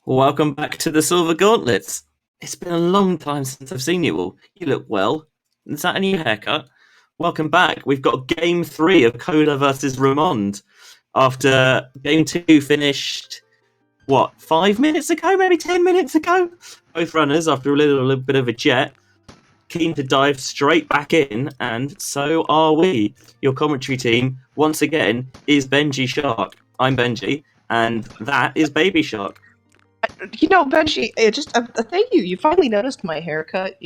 Welcome back to the Silver Gauntlets. It's been a long time since I've seen you all. You look well. Is that a new haircut? Welcome back. We've got Game 3 of Cola versus Ramond. After Game 2 finished, 5 minutes ago? Maybe 10 minutes ago? Both runners, after a little bit of a jet, keen to dive straight back in, and so are we. Your commentary team, once again, is Benjy Shark. I'm Benjy, and that is Baby Shark. Benjy, thank you. You finally noticed my haircut.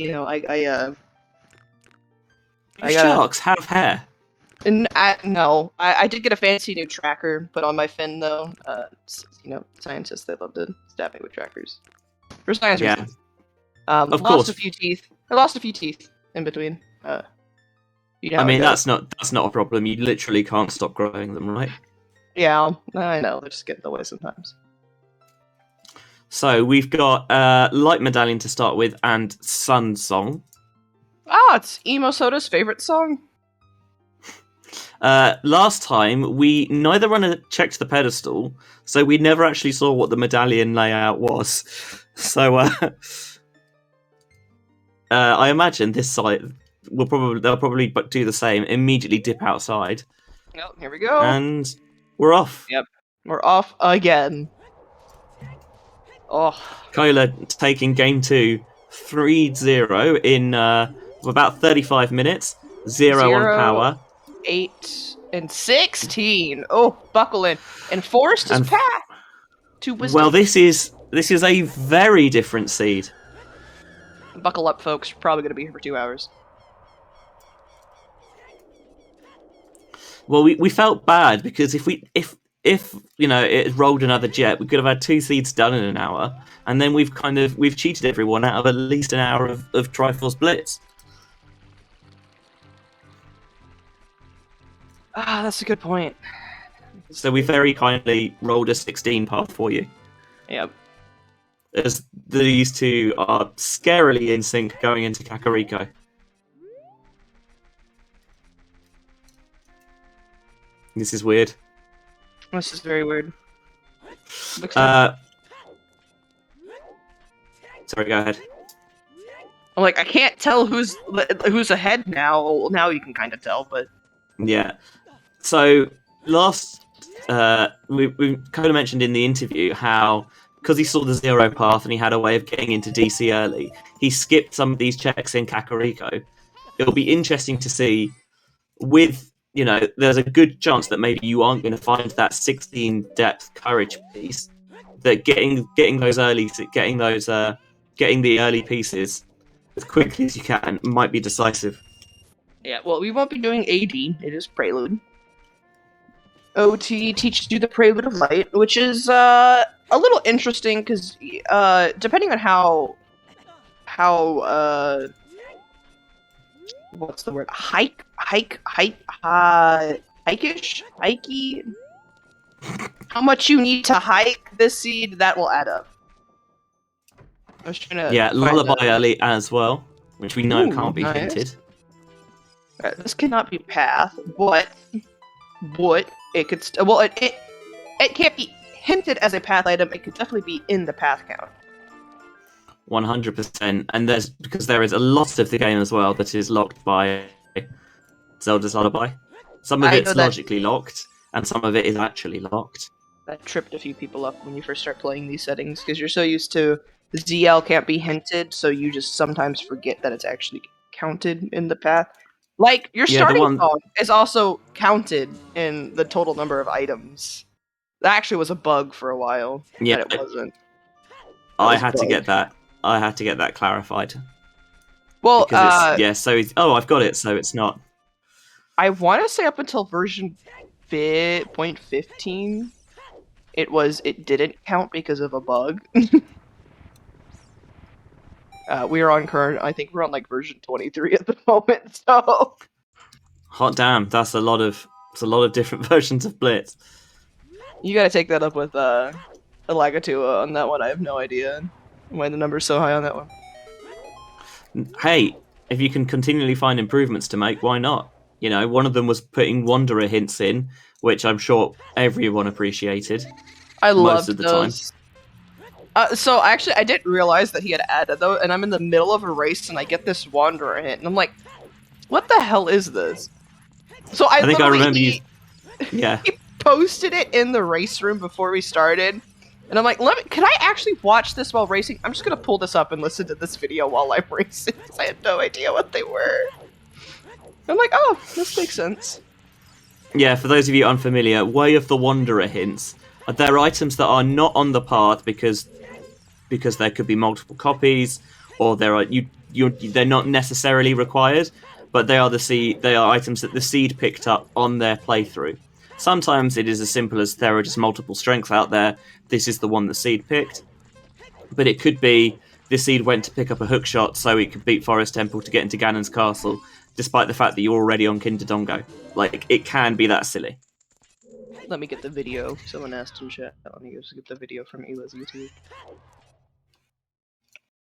Sharks have hair. I did get a fancy new tracker put on my fin, though. Scientists, they love to stab me with trackers. For science reasons. Of course. Lost a few teeth. I lost a few teeth in between. That's not a problem. You literally can't stop growing them, right? Yeah, I know. They just get in the way sometimes. So we've got Light Medallion to start with and Sun Song. It's Emo Soda's favorite song. Last time, we neither runner checked the pedestal, so we never actually saw what the medallion layout was. So I imagine this site they'll probably do the same. Immediately dip outside. Yep, here we go. And we're off. Yep, we're off again. Oh, Cola taking game 2 3-0 in about 35 minutes. 0 on power. 8 and 16. Oh, buckle in. And forced his path to wisdom. Well, this is a very different seed. Buckle up, folks. We're probably going to be here for 2 hours. Well, we felt bad because if it rolled another jet, we could have had 2 seeds done in an hour, and then we've cheated everyone out of at least an hour of Triforce Blitz. That's a good point. So we very kindly rolled a 16 path for you. Yep. As these two are scarily in sync going into Kakariko. This is weird. This is very weird. Sorry, go ahead. I'm like, I can't tell who's ahead now. Now you can kind of tell, but yeah. So last, we kind of mentioned in the interview how because he saw the 0 path and he had a way of getting into DC early, he skipped some of these checks in Kakariko. It'll be interesting to see with. There's a good chance that maybe you aren't going to find that 16 depth courage piece. That getting the early pieces as quickly as you can might be decisive. Yeah, well, we won't be doing AD. It is Prelude. OT teaches you the Prelude of Light, which is a little interesting because depending on how what's the word? Hikey? How much you need to hike this seed, that will add up. I was trying to Lullaby early as well, which we know can't be hinted. Right, this cannot be path, but it could. It can't be hinted as a path item. It could definitely be in the path count. 100%, and because there is a lot of the game as well that is locked by Zelda's Lullaby. Some of it's logically locked, and some of it is actually locked. That tripped a few people up when you first start playing these settings, because you're so used to the ZL can't be hinted, so you just sometimes forget that it's actually counted in the path. Like, your starting phone is also counted in the total number of items. That actually was a bug for a while. Yeah, it wasn't. I had to get that clarified. Well, I've got it, so it's not. I want to say up until version 0.15, it didn't count because of a bug. We're on like version 23 at the moment, so. Hot damn, that's a lot of different versions of Blitz. You gotta take that up with Elagatua on that one. I have no idea why the number's so high on that one. Hey, if you can continually find improvements to make, why not? One of them was putting Wanderer hints in, which I'm sure everyone appreciated. I loved those. So actually, I didn't realize that he had added though, and I'm in the middle of a race, and I get this Wanderer hint, and I'm like, "What the hell is this?" So I think I remember you. Yeah. He posted it in the race room before we started, and I'm like, "Can I actually watch this while racing? I'm just gonna pull this up and listen to this video while I'm racing because I had no idea what they were." I'm like, "Oh, this makes sense." Yeah, for those of you unfamiliar, Way of the Wanderer hints. They're items that are not on the path because there could be multiple copies, or they're not necessarily required, but they are items that the seed picked up on their playthrough. Sometimes it is as simple as there are just multiple strengths out there. This is the one the seed picked, but it could be the seed went to pick up a hookshot so it could beat Forest Temple to get into Ganon's castle, despite the fact that you're already on Kinderdongo. Like, it can be that silly. Let me get the video. Someone asked in chat. Let me just get the video from Ela's YouTube.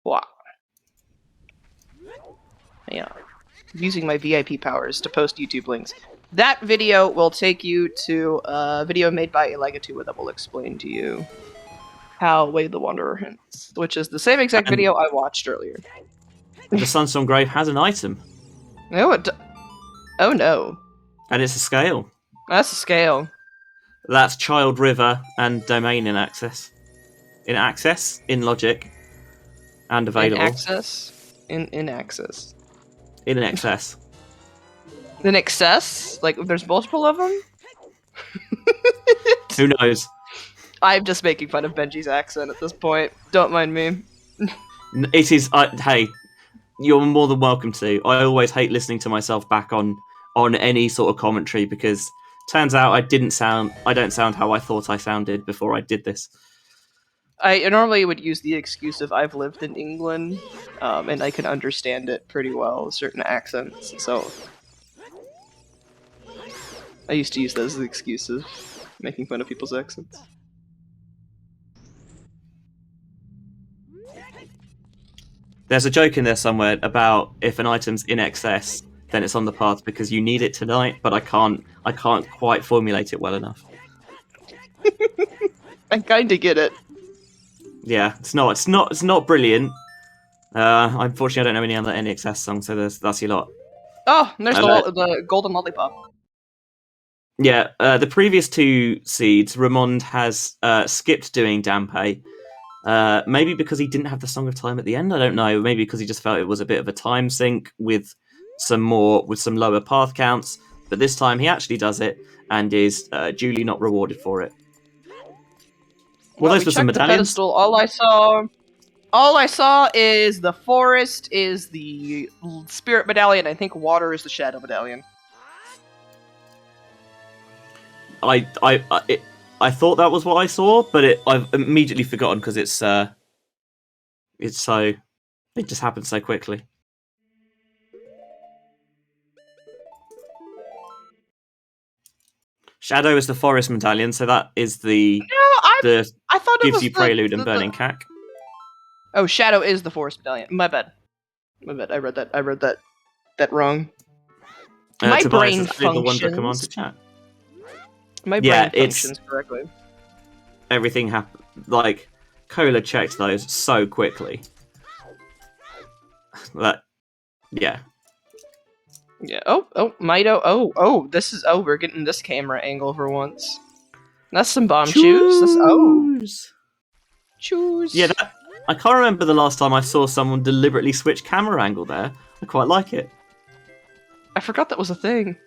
Wow. Yeah. Using my VIP powers to post YouTube links. That video will take you to a video made by Elegatua that will explain to you how Way the Wanderer hints, which is the same exact video I watched earlier. The Sunstorm Grave has an item. No, oh no. And it's a scale. That's a scale. That's Child River and Domain in access. In logic. And available. In access? In access. In excess. In excess? Like, there's multiple of them? Who knows? I'm just making fun of Benji's accent at this point. Don't mind me. It is... hey, you're more than welcome to. I always hate listening to myself back on any sort of commentary because turns out I don't sound how I thought I sounded before I did this. I normally would use the excuse of I've lived in England, and I can understand it pretty well, certain accents, so... I used to use those as excuses, making fun of people's accents. There's a joke in there somewhere about if an item's in excess, then it's on the path because you need it tonight, but I can't quite formulate it well enough. I kinda get it. Yeah, it's not brilliant. Unfortunately, I don't know any other NXS songs, so that's your lot. Oh, and there's the Golden Lollipop. Yeah, the previous two seeds, Ramond has skipped doing Dampe. Maybe because he didn't have the Song of Time at the end, I don't know. Maybe because he just felt it was a bit of a time sink with some lower path counts. But this time he actually does it and is duly not rewarded for it. Well, those were some medallions. Pedestal. All I saw is the forest is the spirit medallion. I think water is the shadow medallion. I thought that was what I saw, but I've immediately forgotten because it just happened so quickly. Shadow is the forest medallion, so that is I thought gives you Prelude and Burning Cack. Oh, Shadow is the forest medallion. My bad. I read that wrong. My brain functions. My brain functions correctly. Everything happened. Like, Cola checked those so quickly. Yeah. Yeah. Oh, Mido. We're getting this camera angle for once. That's some bomb shoes. Choose. Yeah, I can't remember the last time I saw someone deliberately switch camera angle there. I quite like it. I forgot that was a thing.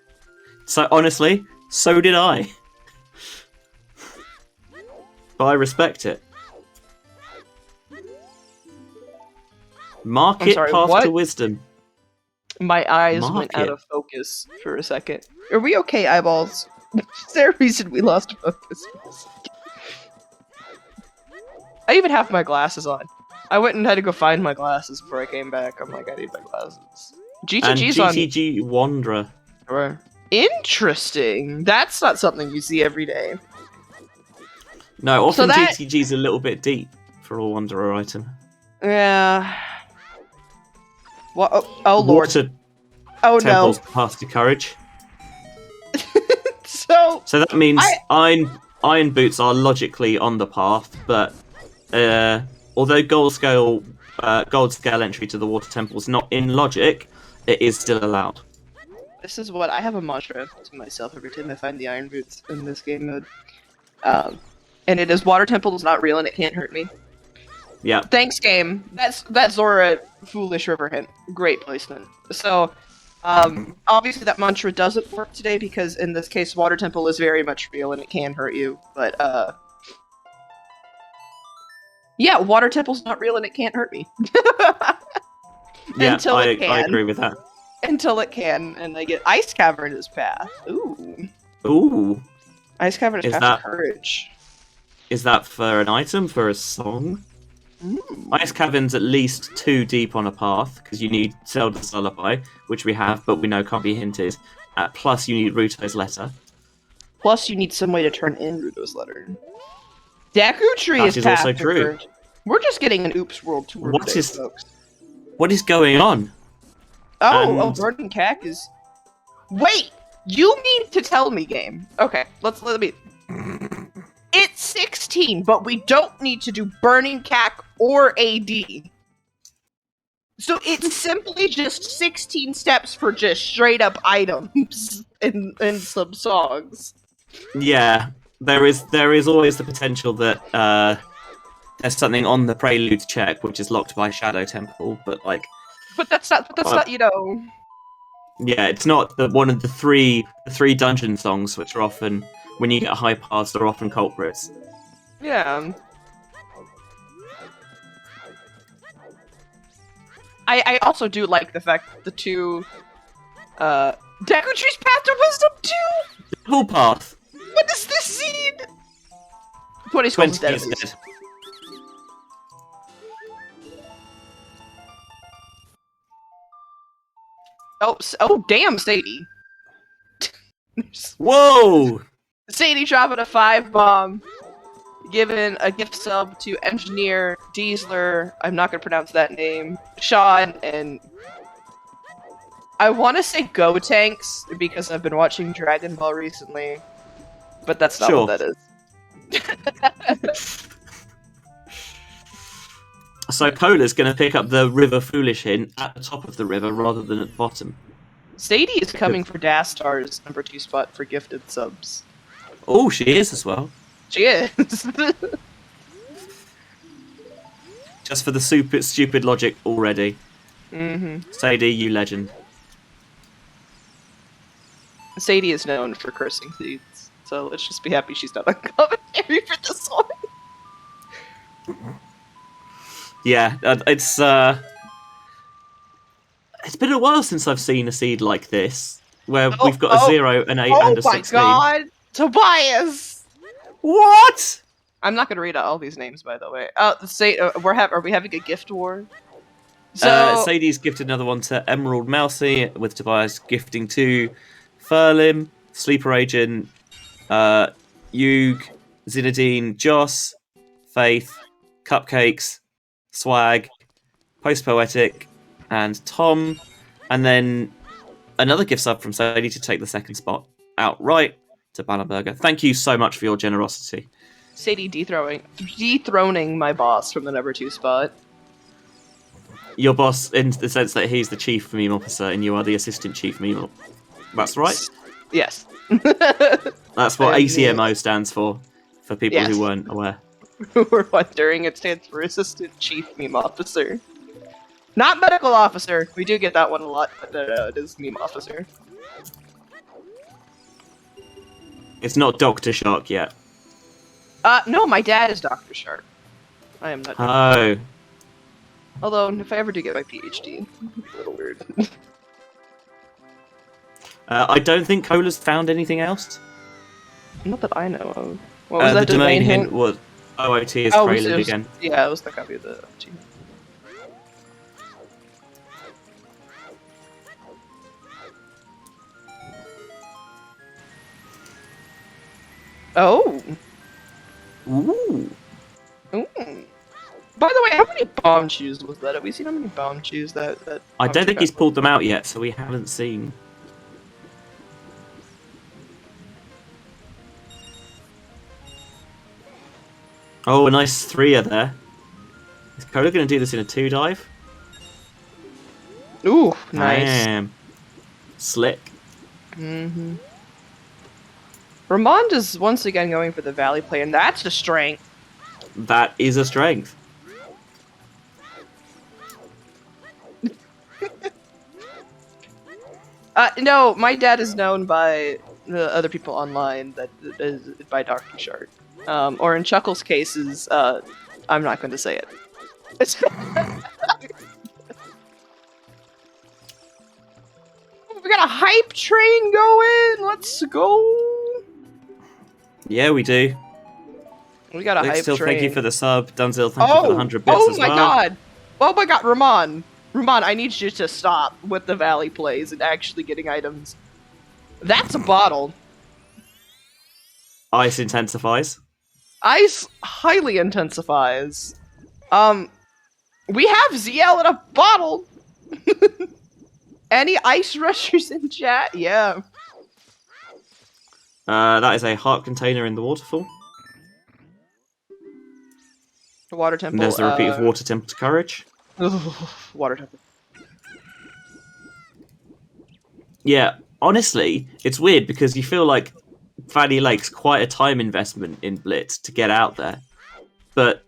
So, honestly, so did I. But I respect it. Path to wisdom. My eyes went out of focus for a second. Are we okay, eyeballs? Is there a reason we lost focus for a second? I even have my glasses on. I went and had to go find my glasses before I came back. I'm like, I need my glasses. GTG's and GTG Wanderer. Interesting. That's not something you see every day. No, often GTG's a little bit deep for a Wanderer item. Yeah. What? Oh Lord. Oh Temple's Path to Courage. So that means Iron Boots are logically on the path, but although gold scale entry to the water temple is not in logic, it is still allowed. This is what I have a mantra to myself every time I find the iron boots in this game mode. And it is water temple is not real and it can't hurt me. Yeah. Thanks, game. That's Zora foolish river hint. Great placement. So, obviously that mantra doesn't work today because in this case, water temple is very much real and it can hurt you. But yeah, water temple's not real and it can't hurt me. Yeah, Until it can. I agree with that. Until it can, and I get ice cavern as path. Ooh. Ooh. Ice cavern is path of courage. Is that for an item, for a song? Ice Cavern's at least 2 deep on a path, because you need Zelda's Lullaby, which we have, but we know can't be hinted. Plus, you need Ruto's Letter. Plus, you need some way to turn in Ruto's Letter. Deku Tree is path also true. Courage. We're just getting an Oops World Tour today, folks. What is going on? Oh, Burning Cack is... Wait! You mean to tell me, game. Okay, let me... It's 16, but we don't need to do Burning Cack or AD. So it's simply just 16 steps for just straight up items in some songs. Yeah, there is always the potential that there's something on the Prelude check which is locked by Shadow Temple, but like... But that's not, you know... Yeah, it's not one of the three dungeon songs, which are often, when you get high paths, they're often culprits. Yeah. I also do like the fact that the two Deku Tree's Path to Wisdom 2! Full path. What is this scene? 20 skulls is dead. Oh, damn, Sadie. Whoa! Sadie dropping a 5 bomb, giving a gift sub to Engineer Diesler. I'm not gonna pronounce that name. Sean and I want to say Go Tanks because I've been watching Dragon Ball recently, but that's not what that is. So Cola's going to pick up the River Foolish hint at the top of the river rather than at the bottom. Sadie is coming for Dastar's number 2 spot for gifted subs. Oh, she is as well. She is. Just for the stupid logic already. Sadie, you legend. Sadie is known for cursing seeds, so let's just be happy she's not on commentary for this one. Yeah, it's been a while since I've seen a seed like this, where we've got a 0, an 8, and a 16. Oh my god! Tobias! What? I'm not gonna read out all these names, by the way. Are we having a gift war? So Sadie's gifted another one to Emerald Mousy, with Tobias gifting to Furlim, Sleeper Agent, Yug, Zinedine, Joss, Faith, Cupcakes, Swag, Post Poetic, and Tom, and then another gift sub from Sadie to take the second spot outright to Bannerburger. Thank you so much for your generosity. Sadie dethroning my boss from the number 2 spot. Your boss, in the sense that he's the chief meme officer and you are the assistant chief meme. That's right? Yes. That's what ACMO stands for people who weren't aware. We're wondering, it stands for Assistant Chief Meme Officer. Not Medical Officer! We do get that one a lot, but no, it is Meme Officer. It's not Dr. Shark yet. No, my dad is Dr. Shark. I am not. Oh. Although, if I ever do get my PhD, it's a little weird. I don't think Cola's found anything else. Not that I know of. What was that the domain hint? Was OOT is Prelude again. Yeah, it was the copy of the OOT. Oh! Ooh! Ooh! By the way, how many bomb shoes was that? Have we seen how many bomb shoes that I don't think he's pulled them out yet, so we haven't seen. Oh, a nice 3er there. Is Cola going to do this in a 2-dive? Ooh, nice. Damn. Slick. Mm-hmm. Ramond is once again going for the Valley play, and that's a strength. That is a strength. No, my dad is known by the other people online that is by Dr. Shark. Or in Chuckle's cases, I'm not going to say it. We got a hype train going! Let's go! Yeah, we do. We got a hype train. Thank you for the sub. Dunzil, thank you for the 100 bits as well. Oh my god! Oh my god, Ramon! Ramon, I need you to stop with the Valley plays and actually getting items. That's a bottle. Ice intensifies. Ice highly intensifies. We have ZL in a bottle! Any ice rushers in chat? Yeah. That is a heart container in the waterfall. Water temple. And there's the repeat of water temple to courage. Water temple. Yeah, honestly, it's weird because you feel like Valley Lake's quite a time investment in Blitz to get out there. But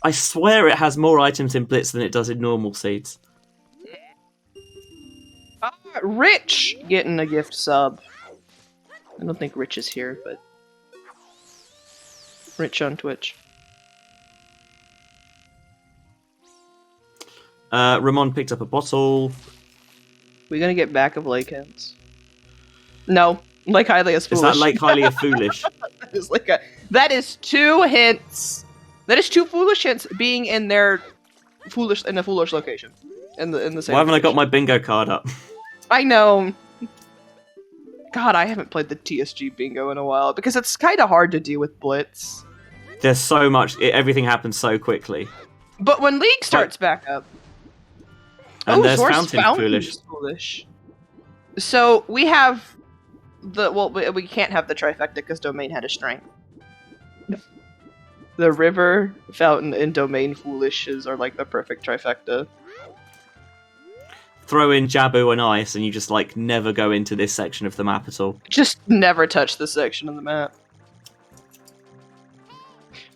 I swear it has more items in Blitz than it does in normal seeds. Rich getting a gift sub. I don't think Rich is here, but Rich on Twitch. Ramon picked up a bottle. We gonna get back of Lake Hints? No, Lake Hylia is foolish. Is that Lake Hylia foolish? That is 2 hints. That is 2 foolish hints being in their a foolish location. In the same. Why haven't I got my bingo card up? I know. God, I haven't played the TSG bingo in a while because it's kind of hard to do with Blitz. There's so much. Everything happens so quickly. But when League starts back up, and there's Fountain foolish. So we have we can't have the trifecta because Domain had a strength. The River, Fountain, and Domain foolishes are like the perfect trifecta. Throw in Jabu and Ice, and you just like never go into this section of the map at all. Just never touch this section of the map.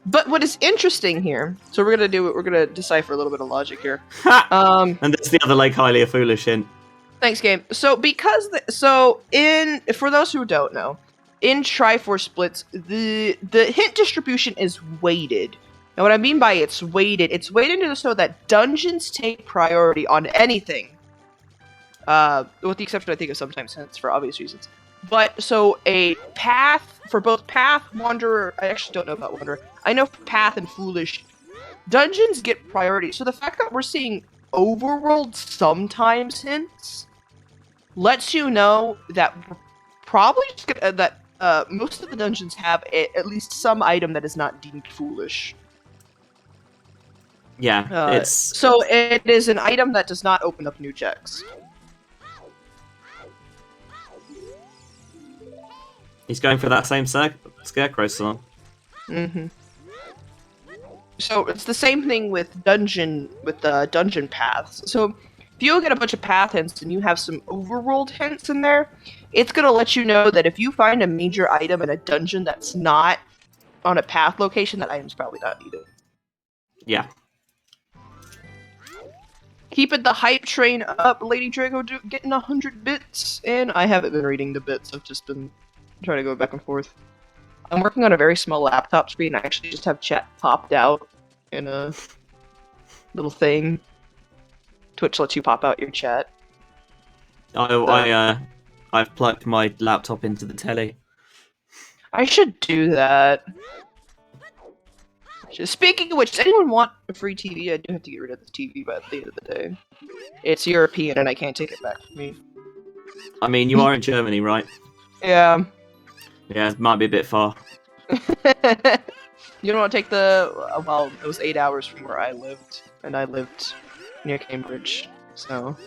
But what is interesting here, so we're gonna decipher a little bit of logic here. And there's the other Lake Hylia foolish hint. Thanks, game. So for those who don't know, in Triforce Blitz, the hint distribution is weighted. Now, what I mean by it's weighted so that dungeons take priority on anything. With the exception, I think, of sometimes hints for obvious reasons. But, so, a path, for both Path, Wanderer, I actually don't know about Wanderer. I know for Path and Foolish, dungeons get priority. So the fact that we're seeing Overworld sometimes hints lets you know that we're probably just gonna, most of the dungeons have at least some item that is not deemed foolish. Yeah, so it is an item that does not open up new checks. He's going for that same Scarecrow song. Mm-hmm. So it's the same thing with dungeon paths. So if you get a bunch of path hints and you have some overworld hints in there, it's gonna let you know that if you find a major item in a dungeon that's not on a path location, that item's probably not needed. Yeah. Keeping the hype train up, Lady Drago getting 100 bits, and I haven't been reading the bits. I've just been trying to go back and forth. I'm working on a very small laptop screen. I actually just have chat popped out in a little thing. Twitch lets you pop out your chat. I've plugged my laptop into the telly. I should do that. Speaking of which, does anyone want a free TV? I do have to get rid of the TV by the end of the day. It's European and I can't take it back with me. I mean, you are in Germany, right? Yeah. Yeah, it might be a bit far. You don't want to take well, it was 8 hours from where I lived, and I lived near Cambridge, so...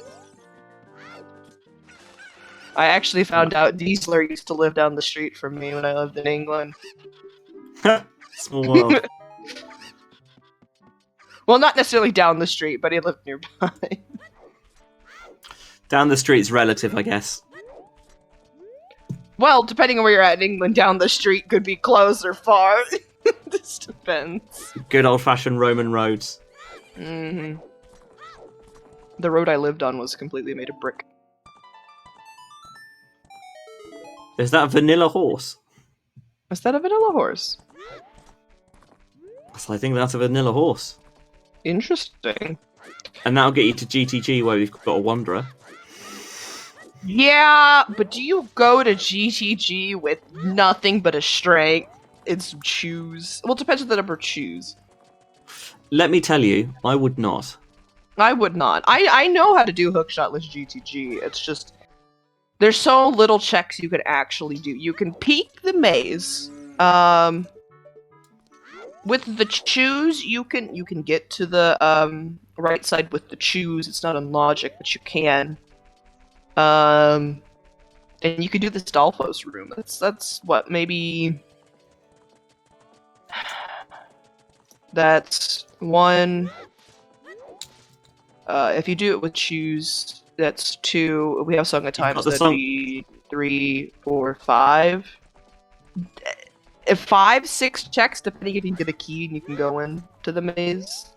I actually found out Diesler used to live down the street from me when I lived in England. Small world. Well, not necessarily down the street, but he lived nearby. Down the street's relative, I guess. Well, depending on where you're at in England, down the street could be close or far. This depends. Good old-fashioned Roman roads. Mm-hmm. The road I lived on was completely made of brick. Is that a vanilla horse? Is that a vanilla horse? So I think that's a vanilla horse. Interesting. And that'll get you to GTG where we've got a Wanderer. Yeah, but do you go to GTG with nothing but a strength and some chews? Well, it depends on the number of chews. Let me tell you, I would not. I would not. I know how to do hookshotless GTG. It's just there's so little checks you can actually do. You can peek the maze. With the chews, you can get to the right side with the chews. It's not on logic, but you can. And you could do this Dolphos room. That's what, maybe that's one. If you do it with chews, that's 2. We have Song of Time, so that'd be 3, 4, 5. If 5, 6 checks, depending if you can get a key and you can go into the maze.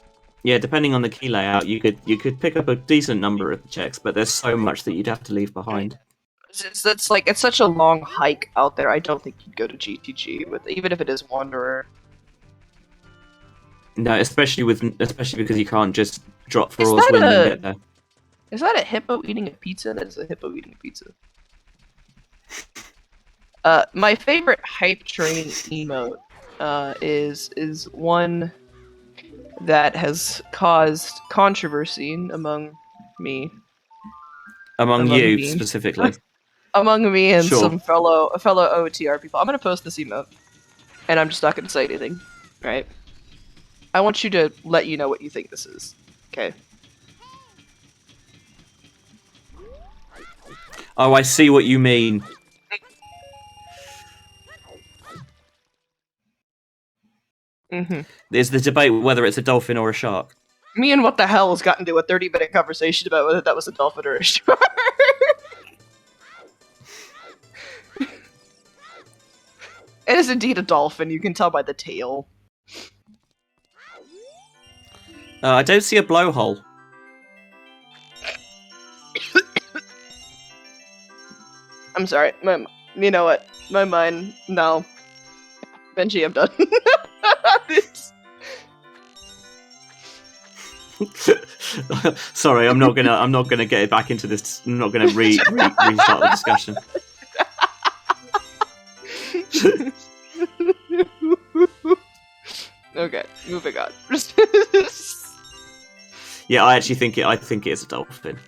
Yeah, depending on the key layout, you could pick up a decent number of checks, but there's so much that you'd have to leave behind. It's such a long hike out there. I don't think you'd go to GTG with, even if it is Wanderer. No, especially because you can't just drop for all swing and get there. Is that a hippo eating a pizza? That is a hippo eating a pizza. My favorite hype train emote is one that has caused controversy among me. Among you, specifically. Among me and Sure. some fellow OTR people. I'm gonna post this emote, and I'm just not gonna say anything, right? I want you to let you know what you think this is, okay? Oh, I see what you mean. Mm-hmm. There's the debate whether it's a dolphin or a shark. Me and what the hell has gotten into a 30-minute conversation about whether that was a dolphin or a shark. It is indeed a dolphin. You can tell by the tail. I don't see a blowhole. I'm sorry. You know what? My mind. No. Benjy, I'm done. Sorry, I'm not gonna get it back into this. I'm not gonna restart the discussion. Okay, moving on. Yeah, I actually think it is a dolphin.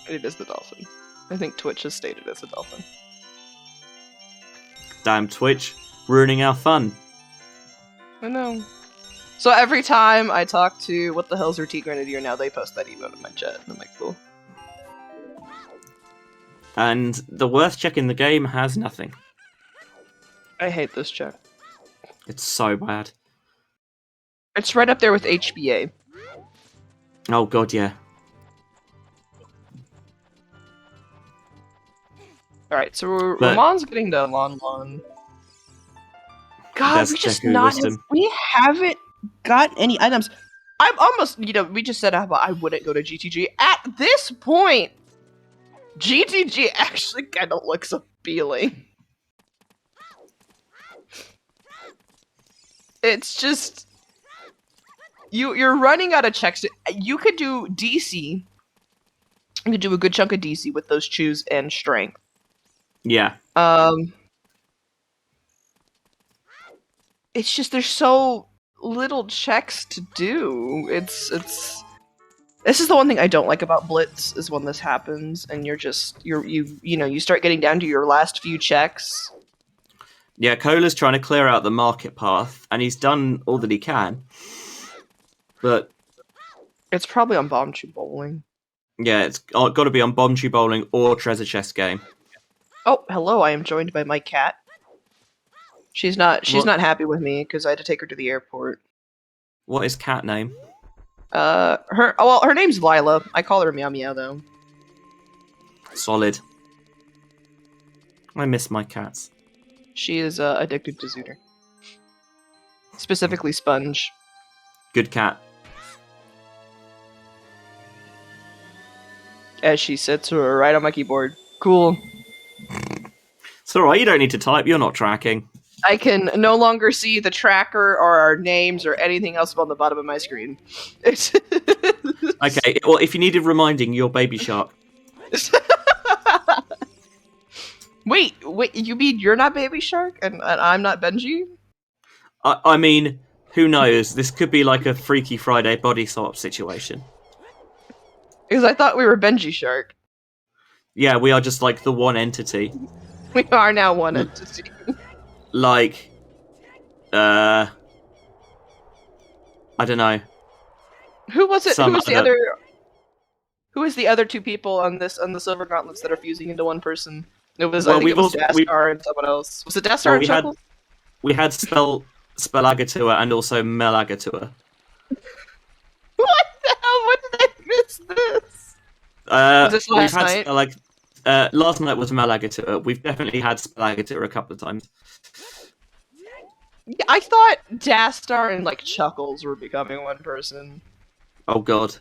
It is the dolphin. I think Twitch has stated it's a dolphin. Damn Twitch, ruining our fun. I know. So every time I talk to what the hell's your Tea Grenadier now, they post that emote in my chat, and I'm like, cool. And the worst check in the game has nothing. I hate this check. It's so bad. It's right up there with HBA. Oh god, yeah. Alright, so Ramon's getting the Lon. God, we haven't got any items. I'm almost, we just said how I wouldn't go to GTG. At this point, GTG actually kind of looks appealing. It's just, you're running out of checks. You could do DC. You could do a good chunk of DC with those chews and strength. Yeah. It's just there's so little checks to do. This is the one thing I don't like about Blitz is when this happens and you start getting down to your last few checks. Yeah, Cola's trying to clear out the market path, and he's done all that he can. But it's probably on Bomb Tube Bowling. Yeah, it's got to be on Bomb Tube Bowling or Treasure Chest Game. Oh, hello! I am joined by my cat. She's not happy with me because I had to take her to the airport. What is cat name? Her name's Lila. I call her Meow Meow though. Solid. I miss my cats. She is addicted to Zooter. Specifically Sponge. Good cat. As she sits right on my keyboard. Cool. It's alright, you don't need to type, you're not tracking. I can no longer see the tracker or our names or anything else on the bottom of my screen. Okay, well, if you needed reminding, you're Baby Shark. Wait, you mean you're not Baby Shark and I'm not Benjy? I mean, who knows? This could be like a Freaky Friday body swap situation. Because I thought we were Benjy Shark. Yeah, we are just like the one entity. We are now one entity. Like, I don't know. Who was it? Who was the other two people on the Silver Gauntlets that are fusing into one person? It was I think it was Dastar and someone else. Was it Dastar and Chuckles? We had Spellagatua and also Melagatua. What the hell? When did I miss this? Was this last night? Last night was Melagatua. We've definitely had Spellagatua a couple of times. Yeah, I thought Dastar and like Chuckles were becoming one person. Oh god.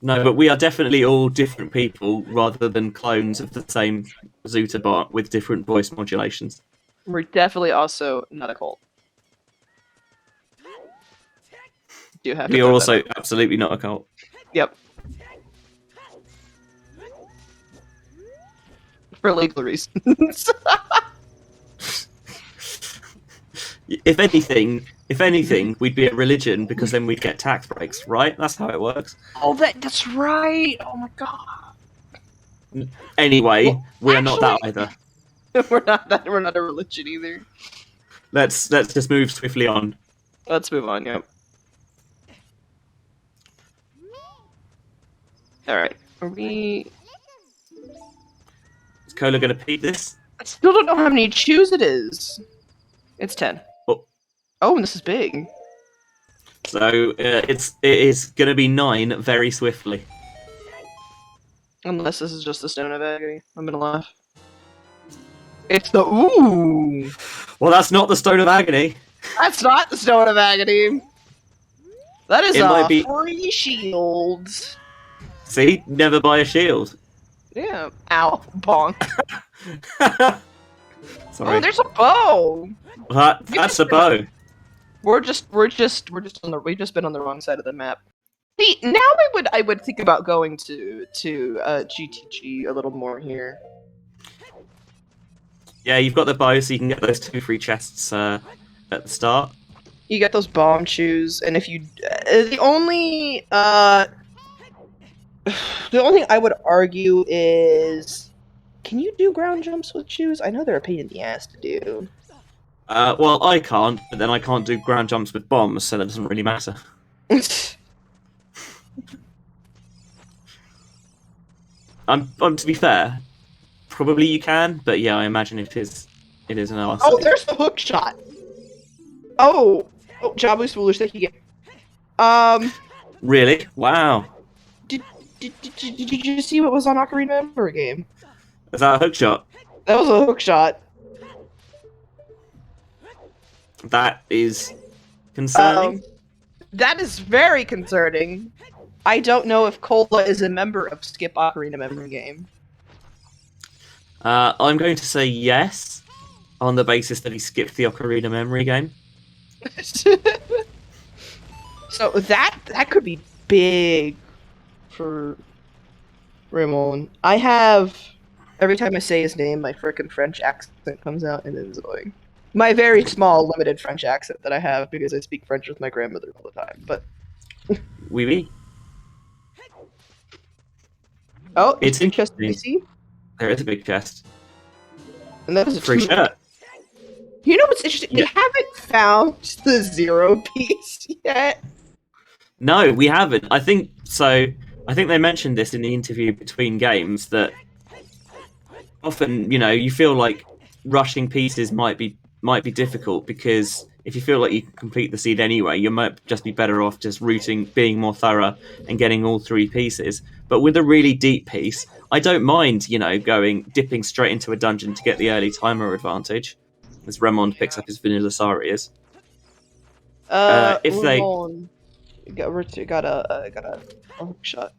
No, but we are definitely all different people rather than clones of the same Zoota bot with different voice modulations. We're definitely also not a cult. We are also absolutely not a cult. Yep. For legal reasons. If anything, we'd be a religion because then we'd get tax breaks, right? That's how it works. Oh, that's right. Oh my god. Anyway, well, we're not that either. We're not a religion either. Let's just move swiftly on. Let's move on. Yep. All right. Are we? Is Cola gonna beat this? I still don't know how many chews it is. It's 10. Oh, and this is big. So it is gonna be 9 very swiftly. Unless this is just the Stone of Agony. I'm gonna laugh. It's the ooh. Well, that's not the Stone of Agony. That's not the Stone of Agony. That is free shield. See, never buy a shield. Yeah. Ow, bonk. Sorry. Oh, there's a bow. That's a bow. We've just been on the wrong side of the map. See, now I would think about going to GTG a little more here. Yeah, you've got the bow, so you can get those 2 free chests at the start. You get those bomb chews, and if you the only thing I would argue is, can you do ground jumps with chews? I know they're a pain in the ass to do. Well, I can't, but then I can't do ground jumps with bombs, so that doesn't really matter. To be fair, probably you can, but yeah, I imagine it is an arse. Oh, there's the hook shot. Oh, Jabu's foolish. Thank you. Really? Wow. Did you see what was on Ocarina of Time game? Is that a hook shot? That was a hook shot. That is concerning. That is very concerning. I don't know if Cola is a member of Skip Ocarina Memory Game. I'm going to say yes, on the basis that he skipped the Ocarina Memory Game. So that could be big for Ramond. I have, every time I say his name, my frickin' French accent comes out, and it is annoying. My very small, limited French accent that I have because I speak French with my grandmother all the time. But oui, oui. Oh, it's big chest. You see? There is a big chest. And that is a free shirt. You know what's interesting? Yeah. We haven't found the 0 piece yet. No, we haven't. I think they mentioned this in the interview between games, that often, you feel like rushing pieces might be might be difficult because if you feel like you can complete the seed anyway, you might just be better off just routing, being more thorough, and getting all 3 pieces. But with a really deep piece, I don't mind, dipping straight into a dungeon to get the early timer advantage, as Ramond picks up his vanilla Sarias. If they Ramond got a hook shot.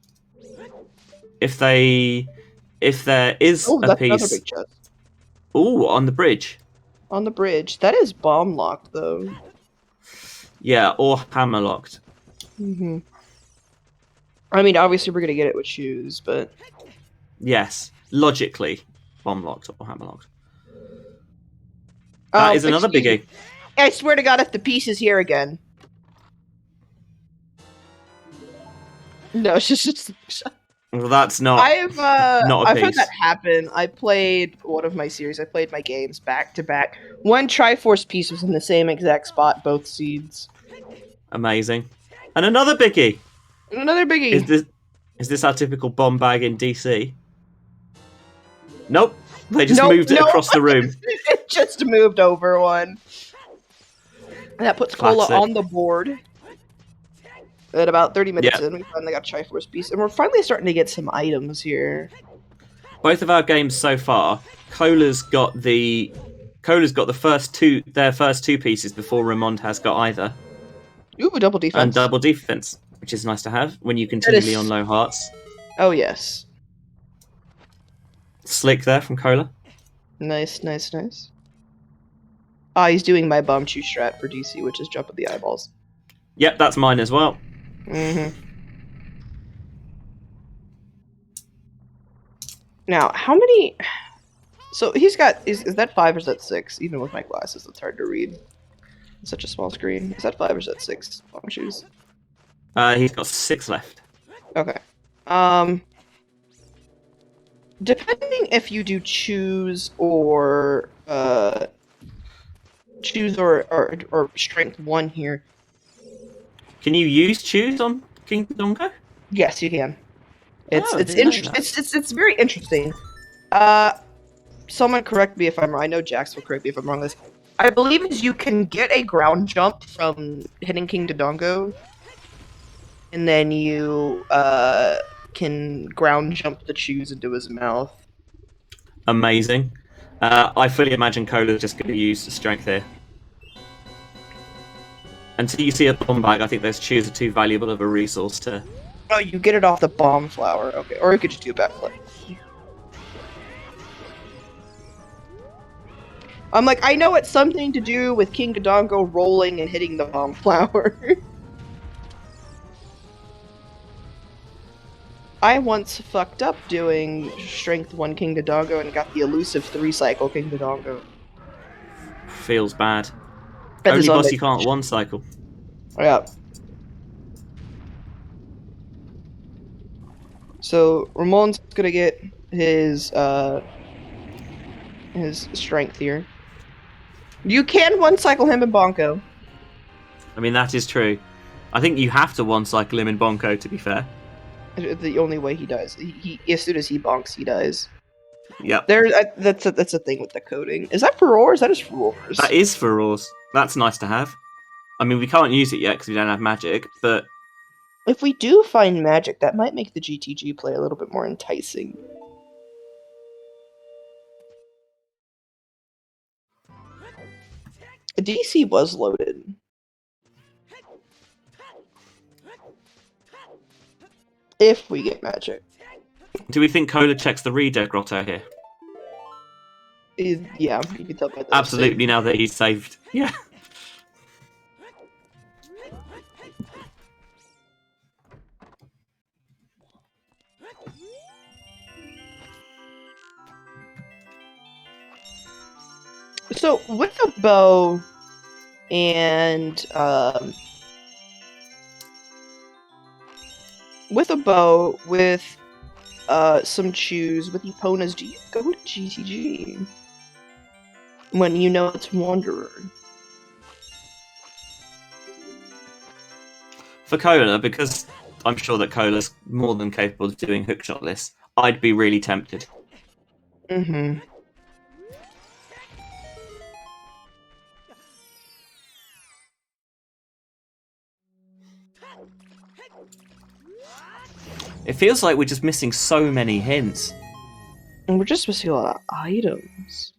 If there is a that's piece, another big chest. On the bridge. On the bridge, that is bomb locked though. Yeah, or hammer locked. Mm-hmm. I mean, obviously we're gonna get it with shoes, but yes, logically, bomb locked or hammer locked. That is another biggie. I swear to God, if the piece is here again. No, it's just. Well, that's not. I've not a had that happen. I played one of my series. I played my games back to back. One Triforce piece was in the same exact spot, both seeds. Amazing, and another biggie. And another biggie. Is this our typical bomb bag in DC? Nope. They just moved it across the room. It just moved over one. And that puts Cola on the board. At about 30 minutes in, we finally got a Triforce piece, and we're finally starting to get some items here. Both of our games so far, Cola's got the first two pieces before Ramond has got either. Ooh, double defense. And double defense, which is nice to have when you continually on low hearts. Oh yes. Slick there from Cola. Nice, nice, nice. Ah, he's doing my bomb chew strat for DC, which is jump at the eyeballs. Yep, that's mine as well. Mm-hmm. Now, how many... So he's got... Is that 5 or is that 6? Even with my glasses, it's hard to read. It's such a small screen. Is that 5 or is that 6 bomb shoes? He's got 6 left. Okay. Depending if you do choose or strength 1 here. Can you use choose on King Dongo? Yes, you can. It's interesting. It's very interesting. Someone correct me if I'm wrong. I know Jax will correct me if I'm wrong. This I believe is you can get a ground jump from hitting King Dodongo, and then you can ground jump the chews into his mouth. Amazing. I fully imagine Cola's just going to use the strength here. Until you see a bomb bag, I think those chews are too valuable of a resource to... Oh, you get it off the bomb flower. Okay, or you could just do a backflip. I'm like, I know it's something to do with King Dodongo rolling and hitting the bomb flower. I once fucked up doing Strength 1 King Dodongo and got the elusive 3-cycle King Dodongo. Feels bad. Only boss you can't 1-cycle. Yeah. So Ramon's gonna get his strength here. You can 1-cycle him in Bonko. I mean, that is true. I think you have to 1-cycle him in Bonko, to be fair. The only way he dies. He as soon as he bonks, he dies. Yep. That's a thing with the coding. Is that for Is that is for Roars? That is for Roars. That's nice to have. I mean, we can't use it yet because we don't have magic, but... If we do find magic, that might make the GTG play a little bit more enticing. The DC was loaded. If we get magic. Do we think Cola checks the Reader Grotto here? Yeah, you can tell by that. Absolutely, now that he's saved. Yeah. So, with a bow and some chews, with Eponas, do you go to GTG when you know it's Wanderer? For Cola, because I'm sure that Cola's more than capable of doing hookshot lists, I'd be really tempted. Mm-hmm. It feels like we're just missing so many hints. And we're just missing a lot of items.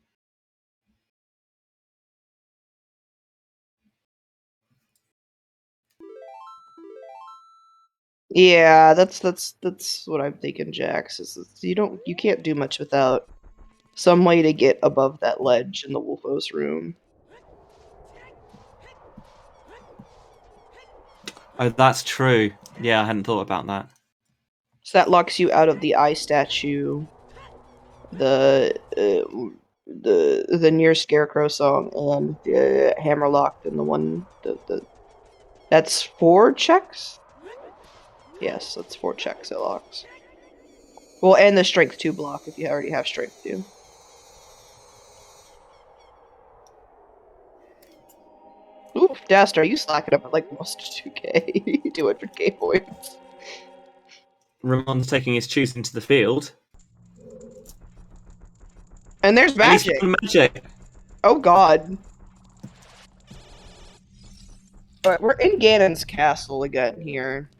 Yeah, that's what I'm thinking, Jax. You can't do much without some way to get above that ledge in the Wolfos room. Oh, that's true. Yeah, I hadn't thought about that. So that locks you out of the eye statue, the near Scarecrow song, and the Hammerlock, and the one that's 4 checks. Yes, that's 4 checks it locks. Well, and the Strength 2 block if you already have Strength 2. Oof, Daster, you slacking up at like almost 2k, 200k points. Ramon's taking his choosing to the field. And there's magic! And he's magic! Oh god. Alright, we're in Ganon's castle again here.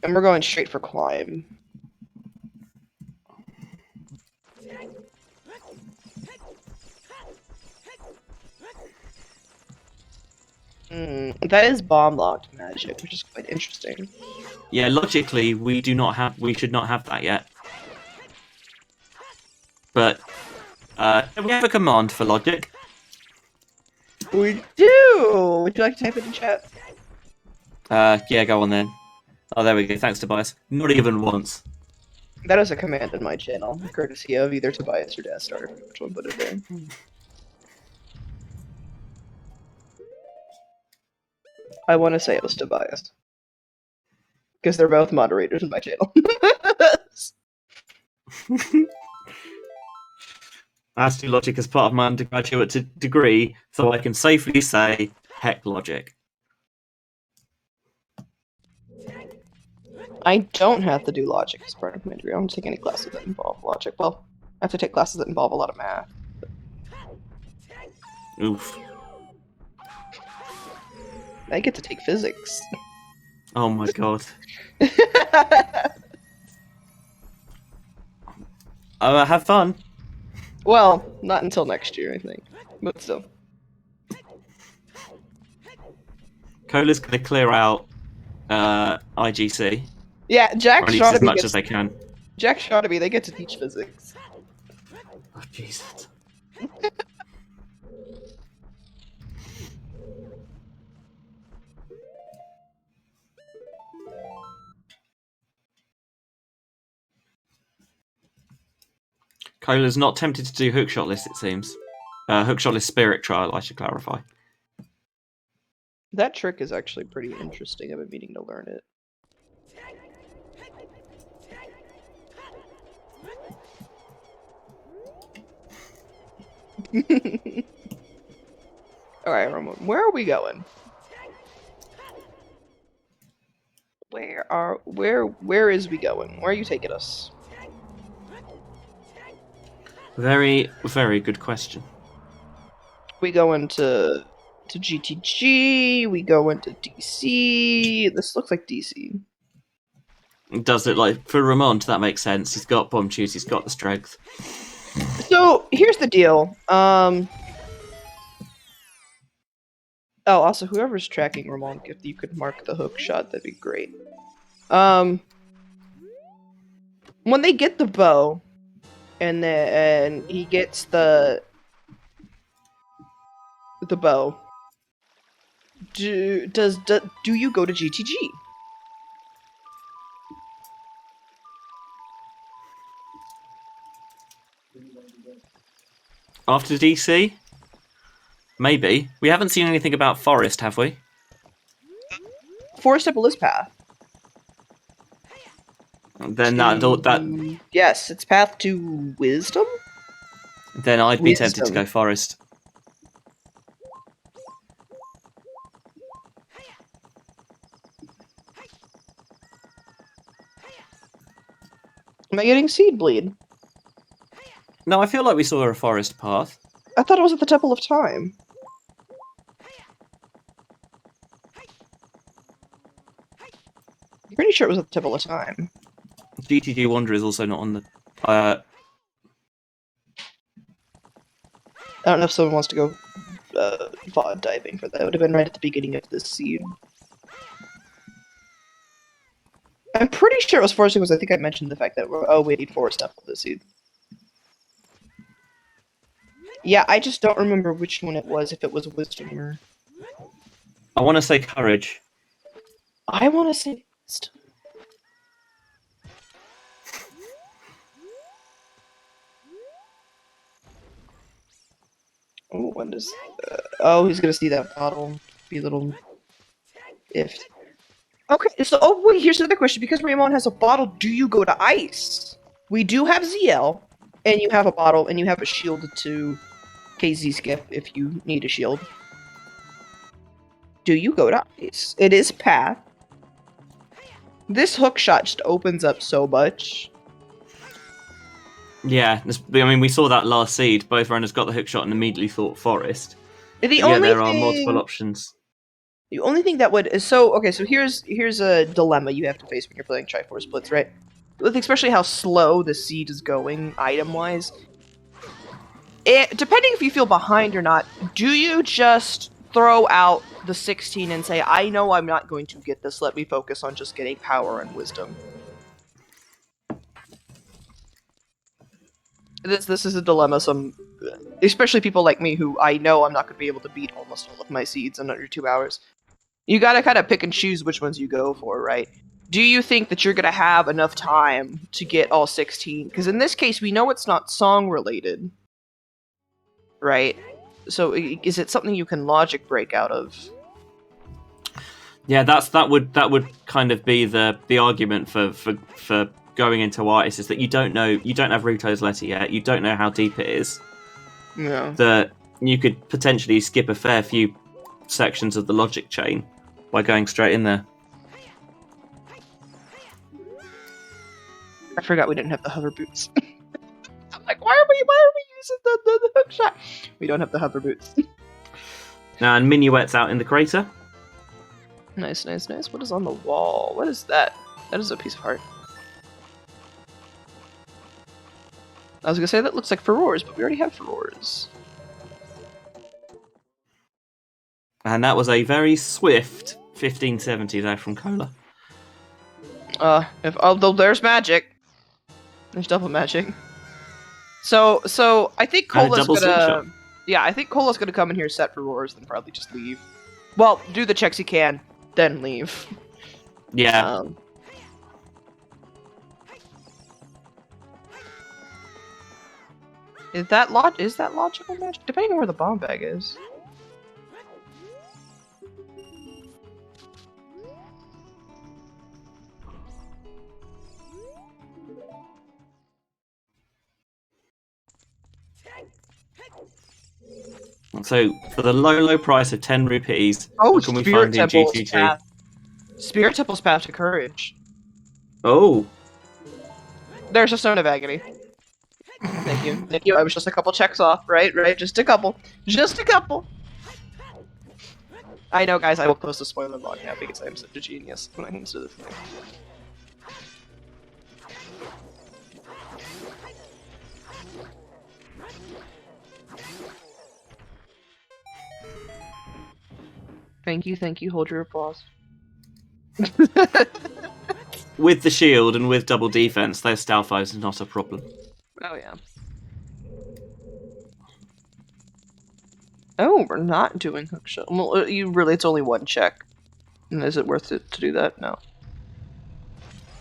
And we're going straight for climb. That is bomb-locked magic, which is quite interesting. Yeah, logically, we should not have that yet. But, do we have a command for logic? We do! Would you like to type it in chat? Yeah, go on then. Oh, there we go. Thanks, Tobias. Not even once. That is a command in my channel, courtesy of either Tobias or Dastar. Which one put it there? I want to say it was Tobias. Because they're both moderators in my channel. I study logic as part of my undergraduate degree, so I can safely say, heck logic. I don't have to do logic as part of my degree. I don't take any classes that involve logic. Well, I have to take classes that involve a lot of math. Oof. I get to take physics. Oh my god. Have fun. Well, not until next year, I think. But still. Cola's going to clear out IGC. Yeah, Jack shot as much as they can. Jack Shotoby, they get to teach physics. Oh, Jesus. Cola's not tempted to do hookshot list, it seems. Hookshot list spirit trial, I should clarify. That trick is actually pretty interesting. I've been meaning to learn it. Alright, Ramon, where are we going? Where is we going? Where are you taking us? Very, very good question. We go into GTG, we go into DC. This looks like DC. Does it like for Ramond? That makes sense. He's got bomb shoes. He's got the strength. So here's the deal. Oh, also, whoever's tracking Ramon, if you could mark the hook shot, that'd be great. When they get the bow, and he gets the bow, do you go to GTG? After DC? Maybe. We haven't seen anything about Forest, have we? Forest Temple is path. Then that yes, it's path to wisdom. Then I'd be tempted to go Forest. Am I getting seed bleed? No, I feel like we saw a forest path. I thought it was at the Temple of Time. I'm pretty sure it was at the tip of time. GTG Wanderer is also not on the... I don't know if someone wants to go VOD diving for that. It would have been right at the beginning of this seed. I'm pretty sure it was forced because I think I mentioned the fact that we need 4 stuff for this seed. Yeah, I just don't remember which one it was, if it was Wisdom or... I want to say Courage. I want to say Wisdom. Oh, when does... oh, he's gonna see that bottle. Be a little... iffed. Okay, so, oh wait, here's another question. Because Ramond has a bottle, do you go to Ice? We do have ZL, and you have a bottle, and you have a shield to KZ's gift if you need a shield. Do you go to Ice? It is Path. This hook shot just opens up so much. Yeah, I mean, we saw that last seed. Both runners got the hook shot and immediately thought Forest. There are multiple options. The only thing that would... So here's a dilemma you have to face when you're playing Triforce Blitz, right? With especially how slow the seed is going, item-wise. Depending if you feel behind or not, do you just throw out the 16 and say, I know I'm not going to get this, let me focus on just getting power and wisdom? This is a dilemma especially people like me who I know I'm not going to be able to beat almost all of my seeds in under 2 hours. You gotta kind of pick and choose which ones you go for, right? Do you think that you're gonna have enough time to get all 16? Because in this case, we know it's not song related, right? So is it something you can logic break out of? Yeah, that would kind of be the argument for going into Ice, is that you don't have Ruto's letter yet. You don't know how deep it is. Yeah. That you could potentially skip a fair few sections of the logic chain by going straight in there. I forgot we didn't have the hover boots. I'm like, why are we using the hook shot? We don't have the hover boots. Now, and Minuet's out in the crater. Nice. What is on the wall? What is that? That is a piece of heart. I was gonna say that looks like furores, but we already have furores. And that was a very swift 1570 there from Cola. Although there's magic. There's double magic. So I think Cola's gonna... Yeah, I think Cola's gonna come in here, set furores, then probably just leave. Well, do the checks he can, then leave. Yeah. Is that logical magic? Depending on where the bomb bag is. So, for the low price of 10 rupees, what can we find in GTG? Spirit Temple's Path to Courage. Oh. There's a Stone of Agony. Thank you. I was just a couple checks off, right? Just a couple. I know, guys, I will post a spoiler log now because I'm such a genius when it comes to this thing. Thank you. Hold your applause. With the shield and with double defense, those Stalfos is not a problem. Oh, yeah. Oh, we're not doing hookshot. Well, it's only one check. And is it worth it to do that? No.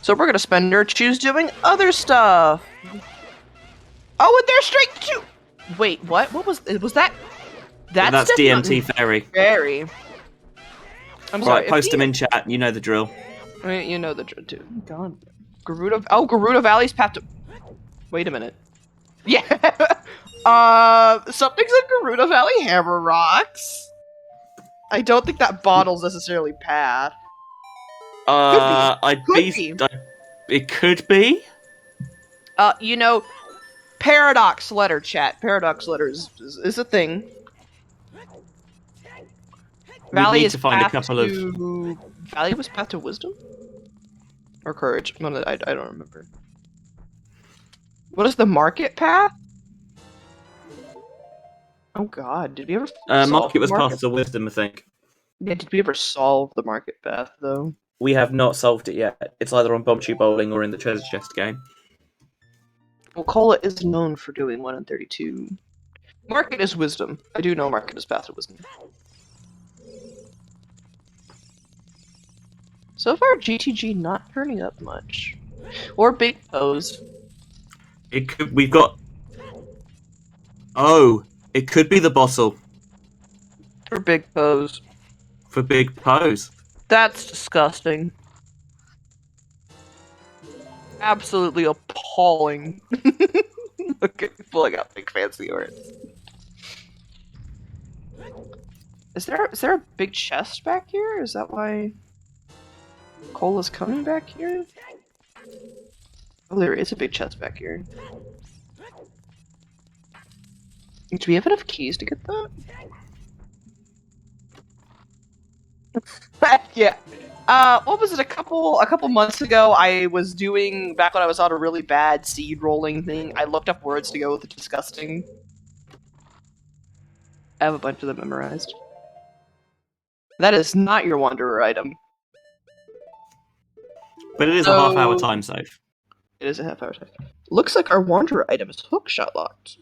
So we're gonna spend our choose doing other stuff. Oh, and they're straight to... Wait, what? What was that? That's DMT Fairy. I'm sorry. Right, post them in chat. You know the drill. You know the drill, too. God. Garuda Valley's path to... Wait a minute. Yeah. Something's in Garuda Valley Hammer Rocks. I don't think that bottle's necessarily path. It could be. Paradox letter, chat. Paradox letter is a thing. We need to find a couple of... Valley was path to wisdom? Or courage. I don't remember. What is the market path? Oh god, did we ever solve Market was the market? past the wisdom, I think. Yeah, did we ever solve the market path, though? We have not solved it yet. It's either on Bombchu Bowling or in the treasure chest game. Well, Cola is known for doing 1 in 32. Market is wisdom. I do know market is path of wisdom. So far, GTG not turning up much. Or big pose. We've got... Oh, it could be the Bottle. For big pose. For big pose. That's disgusting. Absolutely appalling. Okay, pulling out big fancy art. Is there a big chest back here? Is that why Cola's coming back here? Oh, there is a big chest back here. Do we have enough keys to get that? Yeah. What was it? A couple months ago, I was doing, back when I was on a really bad seed rolling thing, I looked up words to go with disgusting. I have a bunch of them memorized. That is not your Wanderer item. But it is a half-hour time save. It is a half-hour time. Looks like our Wanderer item is hookshot locked.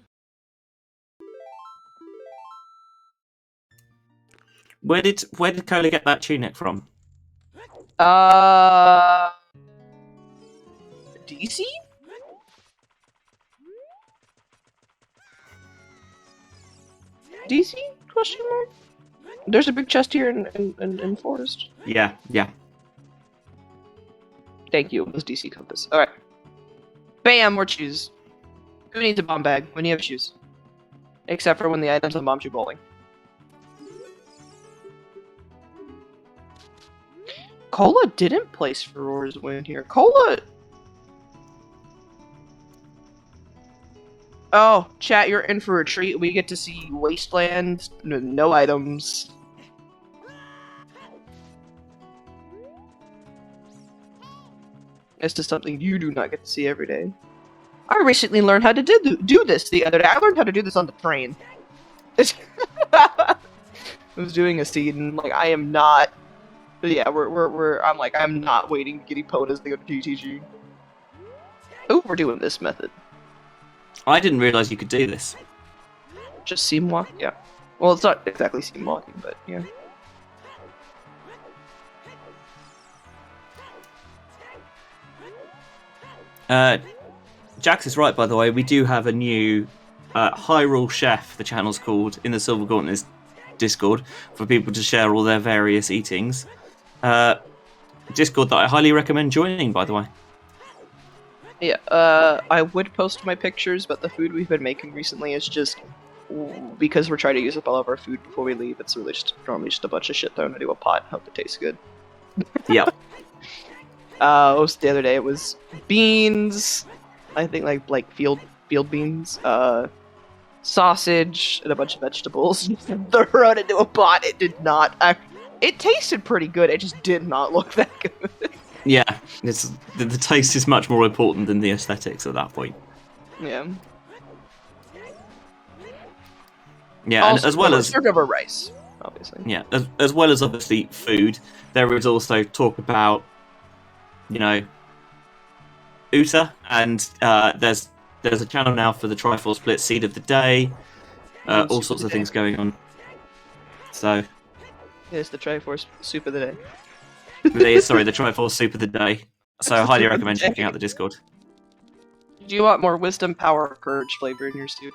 Where did Cola get that tunic from? DC? DC? Question mark? There's a big chest here in Forest. Yeah. Thank you, it was DC Compass. Alright. Bam, more shoes. Who needs a bomb bag when you have shoes? Except for when the item's on Bombchu Bowling. Cola didn't place Ferora's win here. Cola... Oh, chat, you're in for a treat. We get to see Wasteland, no items. This is something you do not get to see every day. I recently learned how to do this the other day. I learned how to do this on the train. I was doing a seed and like I am not. Yeah, I'm not waiting to get Eponas to go to GTG. Oh, we're doing this method. I didn't realise you could do this. Just seam walk? Yeah. Well, it's not exactly seam walking, but yeah. Jax is right, by the way. We do have a new Hyrule Chef, the channel's called, in the Silver Gauntlet Discord for people to share all their various eatings. Discord that I highly recommend joining, by the way. Yeah, I would post my pictures, but the food we've been making recently is just, because we're trying to use up all of our food before we leave, it's really just normally just a bunch of shit thrown into a pot, hope it tastes good. Yeah. What was the other day? It was beans, I think like field beans, sausage, and a bunch of vegetables thrown into a pot. It did not, it tasted pretty good, it just did not look that good. Yeah, the taste is much more important than the aesthetics at that point. Yeah. Yeah, also, and as well as served over rice, obviously. Yeah, as well as obviously food, there is also talk about, you know, OoT, and there's a channel now for the Triforce Blitz Seed of the Day, all sorts of things going on. So, it's the Triforce Soup of the Day. Sorry, the Triforce Soup of the Day. So I highly recommend checking out the Discord. Do you want more wisdom, power, or courage flavor in your soup?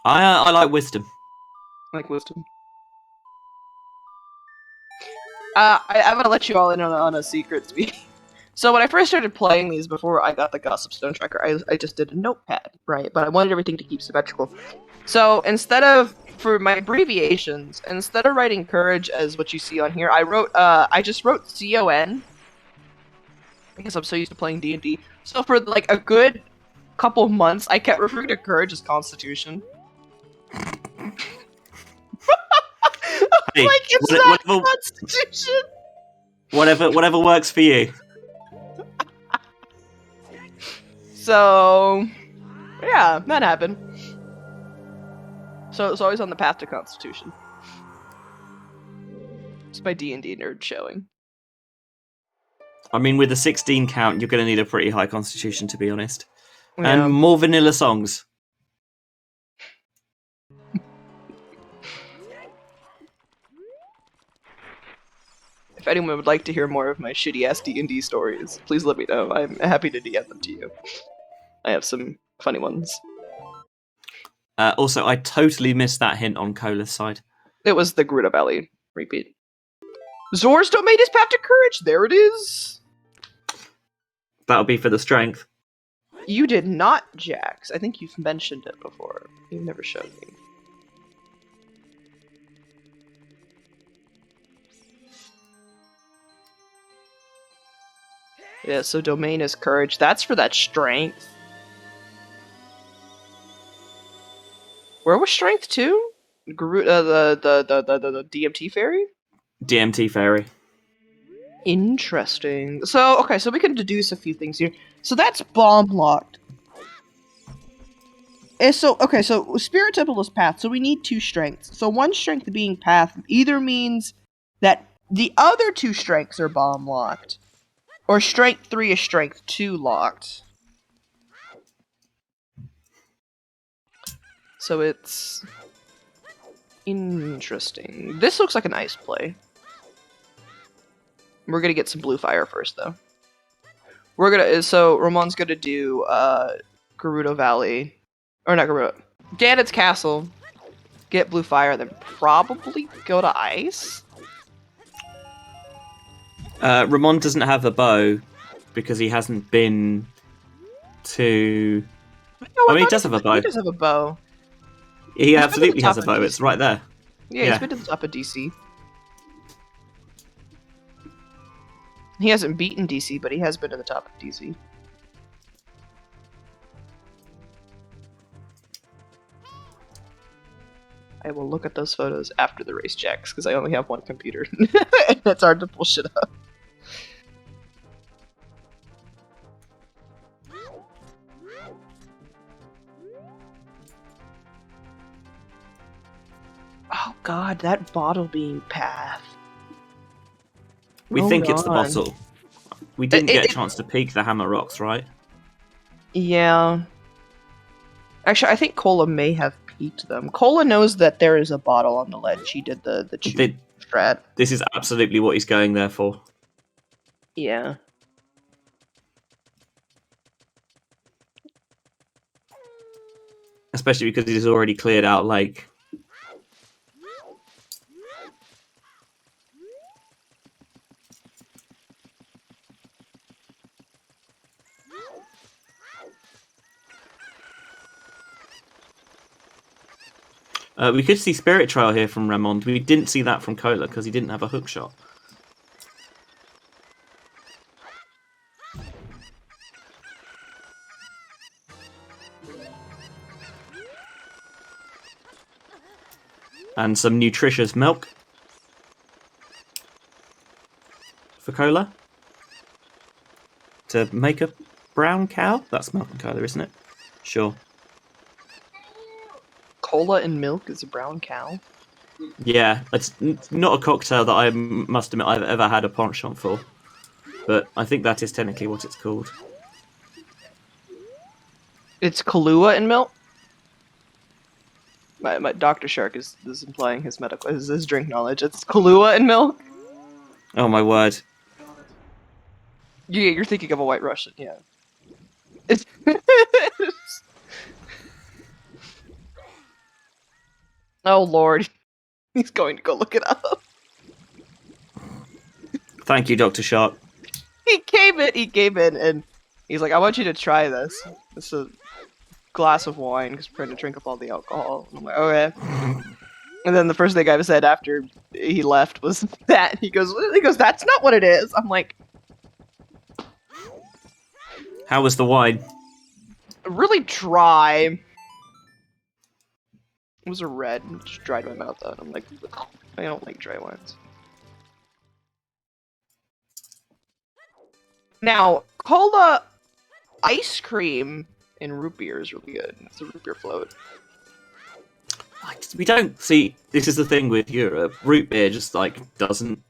I like wisdom. I like wisdom. I'm gonna let you all in on a secret. So when I first started playing these, before I got the Gossip Stone Tracker, I just did a notepad, right? But I wanted everything to keep symmetrical. So instead of, for my abbreviations, instead of writing courage as what you see on here, I just wrote CON. Because I'm so used to playing D&D. So for like a good couple months, I kept referring to courage as Constitution. Hey, like, it's not Constitution! Whatever works for you. So, yeah, that happened. So it's always on the path to Constitution. It's my D&D nerd showing. I mean, with a 16 count, you're going to need a pretty high Constitution, to be honest. Yeah. And more vanilla songs. If anyone would like to hear more of my shitty-ass D&D stories, please let me know. I'm happy to DM them to you. I have some funny ones. Also, I totally missed that hint on Cola's side. It was the Gerudo Valley repeat. Zor's Domain is Path to Courage! There it is! That'll be for the strength. You did not, Jax. I think you've mentioned it before. You've never showed me. Yeah, so Domain is Courage. That's for that strength. Where was strength 2? The DMT fairy? DMT fairy. Interesting. So, okay, so we can deduce a few things here. So that's bomb locked. And so, okay, so Spirit Temple is path, so we need 2 strengths. So 1 strength being path either means that the other 2 strengths are bomb locked, or strength 3 is strength 2 locked. So it's interesting. This looks like an ice play. We're gonna get some blue fire first, though. So Ramon's gonna do Gerudo Valley, or not Gerudo, Ganon's Castle, get blue fire, then probably go to ice. Ramond doesn't have a bow because he hasn't been to. No, he does have a bow. He does have a bow. He absolutely has a bow. It's right there. Yeah, he's been to the top of DC. He hasn't beaten DC, but he has been to the top of DC. I will look at those photos after the race checks, because I only have one computer. And it's hard to pull shit up. Oh god, that bottle being path. We think it's the bottle. We didn't get a chance to peek the hammer rocks, right? Yeah. Actually, I think Cola may have peeked them. Cola knows that there is a bottle on the ledge. He did the strat. This is absolutely what he's going there for. Yeah. Especially because he's already cleared out, like... we could see Spirit Trail here from Ramond. We didn't see that from Cola because he didn't have a hook shot. And some nutritious milk for Cola to make a brown cow. That's milk and cola, isn't it? Sure. Cola and milk is a brown cow? Yeah, it's not a cocktail that I must admit I've ever had a penchant for, but I think that is technically what it's called. It's Kahlua and milk? My Dr. Shark is implying his drink knowledge. It's Kahlua and milk? Oh my word. Yeah, you're thinking of a White Russian, yeah. It's oh lord. He's going to go look it up. Thank you, Dr. Shark. He came in, and he's like, I want you to try this. It's a glass of wine, because we're trying to drink up all the alcohol. And I'm like, okay. And then the first thing I said after he left was that. He goes, that's not what it is. I'm like... How was the wine? Really dry. It was a red, and just dried my mouth out. I'm like, I don't like dry wines. Now, cola ice cream and root beer is really good. It's a root beer float. We don't see. This is the thing with Europe. Root beer just doesn't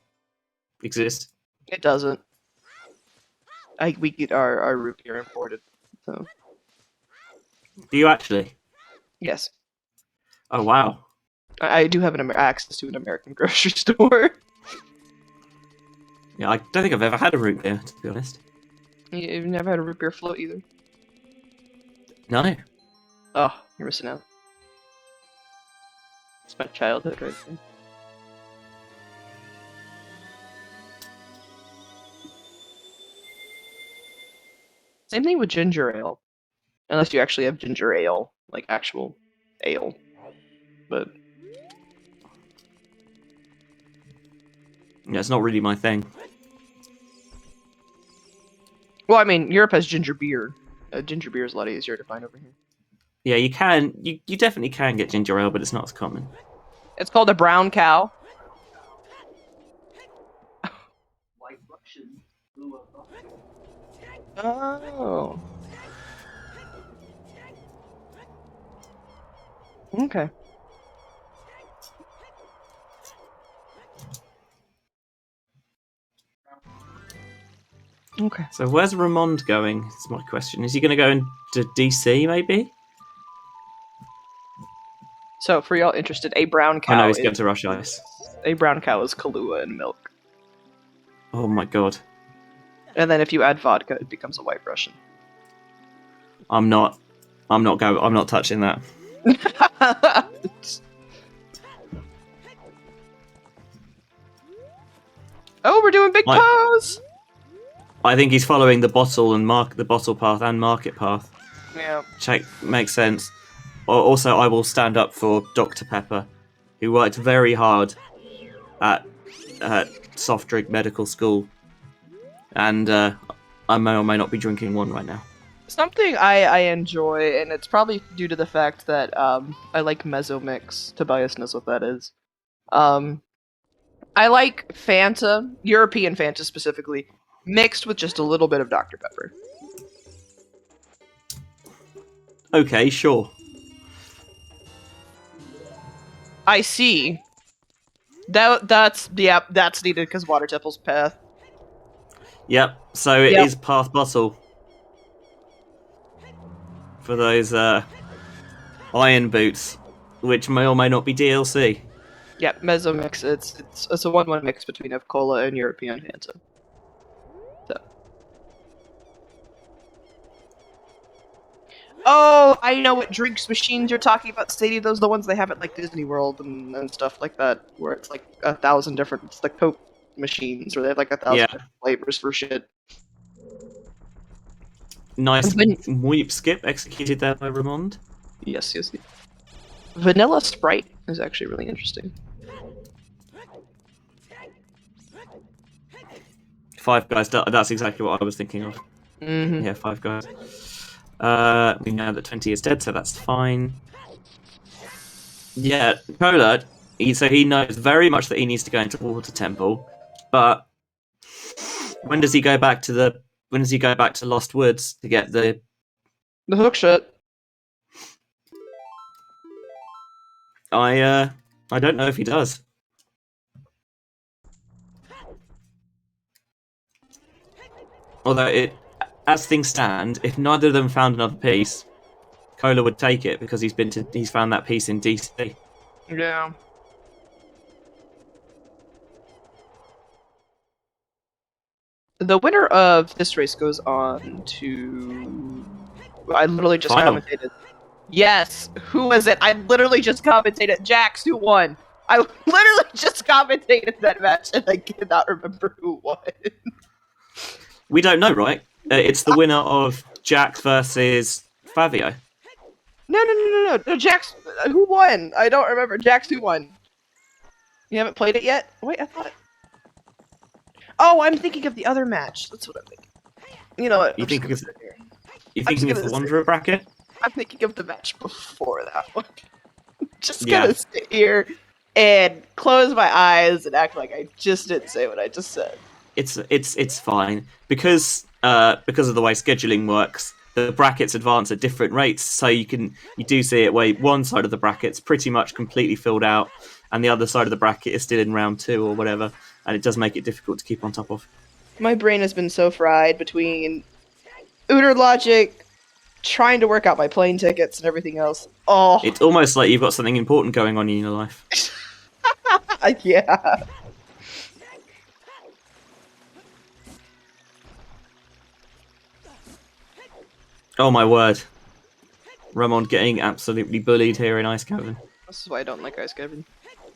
exist. It doesn't. We get our root beer imported. So. Do you actually? Yes. Oh wow. I do have access to an American grocery store. Yeah, I don't think I've ever had a root beer, to be honest. You've never had a root beer float either? No. Oh, you're missing out. It's my childhood right there. Same thing with ginger ale. Unless you actually have ginger ale, like actual ale. But yeah, it's not really my thing. well, I mean, Europe has ginger beer. Ginger beer is a lot easier to find over here. Yeah, you can. You definitely can get ginger ale, but it's not as common. It's called a brown cow. Oh. Okay. Okay. So where's Ramond going? Is my question. Is he going to go into DC, maybe? So, for y'all interested, a brown cow. Oh no, he's going to Rush Ice. A brown cow is Kahlua and milk. Oh my god. And then if you add vodka, it becomes a White Russian. I'm not touching that. Oh, we're doing big pose. I think he's following the bottle path and market path. Yeah. Check makes sense. Also, I will stand up for Dr. Pepper, who worked very hard at soft drink medical school, and I may or may not be drinking one right now. Something I enjoy, and it's probably due to the fact that I like Mezzo Mix. Tobias knows what that is. I like Fanta, European Fanta specifically, mixed with just a little bit of Dr. Pepper. Okay, sure. I see. That's needed because Water Temple's path. Yep. So it is path bottle for those iron boots, which may or may not be DLC. Yeah, Mezzo Mix. It's a 1-1 mix between Cola and European Fanta. So. Oh, I know what drinks machines you're talking about, Sadie. Those are the ones they have at like Disney World and stuff like that, where it's like 1,000 different. It's the Coke machines, where they have like 1,000 different flavors for shit. Nice weep skip executed there by Ramond. Yes. Vanilla Sprite is actually really interesting. Five Guys, that's exactly what I was thinking of. Mm-hmm. Yeah, Five Guys. We know that 20 is dead, so that's fine. Yeah, Cola, so he knows very much that he needs to go into Water Temple, but when does he go back to Lost Woods to get the hook shot? I don't know if he does. Although as things stand, if neither of them found another piece, Cola would take it because he's found that piece in DC. Yeah. The winner of this race goes on to. I literally just commentated. Yes, who was it? I literally just commentated. Jax, who won? I literally just commentated that match, and I cannot remember who won. We don't know, right? It's the winner of Jax versus Fabio. No, Jax, who won? I don't remember. Jax, who won? You haven't played it yet? Wait, I thought. Oh, I'm thinking of the other match. That's what I'm thinking. You know what? You thinking of the Wanderer bracket? I'm thinking of the match before that one. Just gonna sit here and close my eyes and act like I just didn't say what I just said. It's fine because because of the way scheduling works, the brackets advance at different rates. So you do see it where one side of the bracket's pretty much completely filled out, and the other side of the bracket is still in round 2 or whatever, and it does make it difficult to keep on top of. My brain has been so fried between Uter logic, trying to work out my plane tickets and everything else. Oh, it's almost like you've got something important going on in your life. Yeah. Oh my word. Ramond getting absolutely bullied here in Ice Cavern. This is why I don't like Ice Cavern.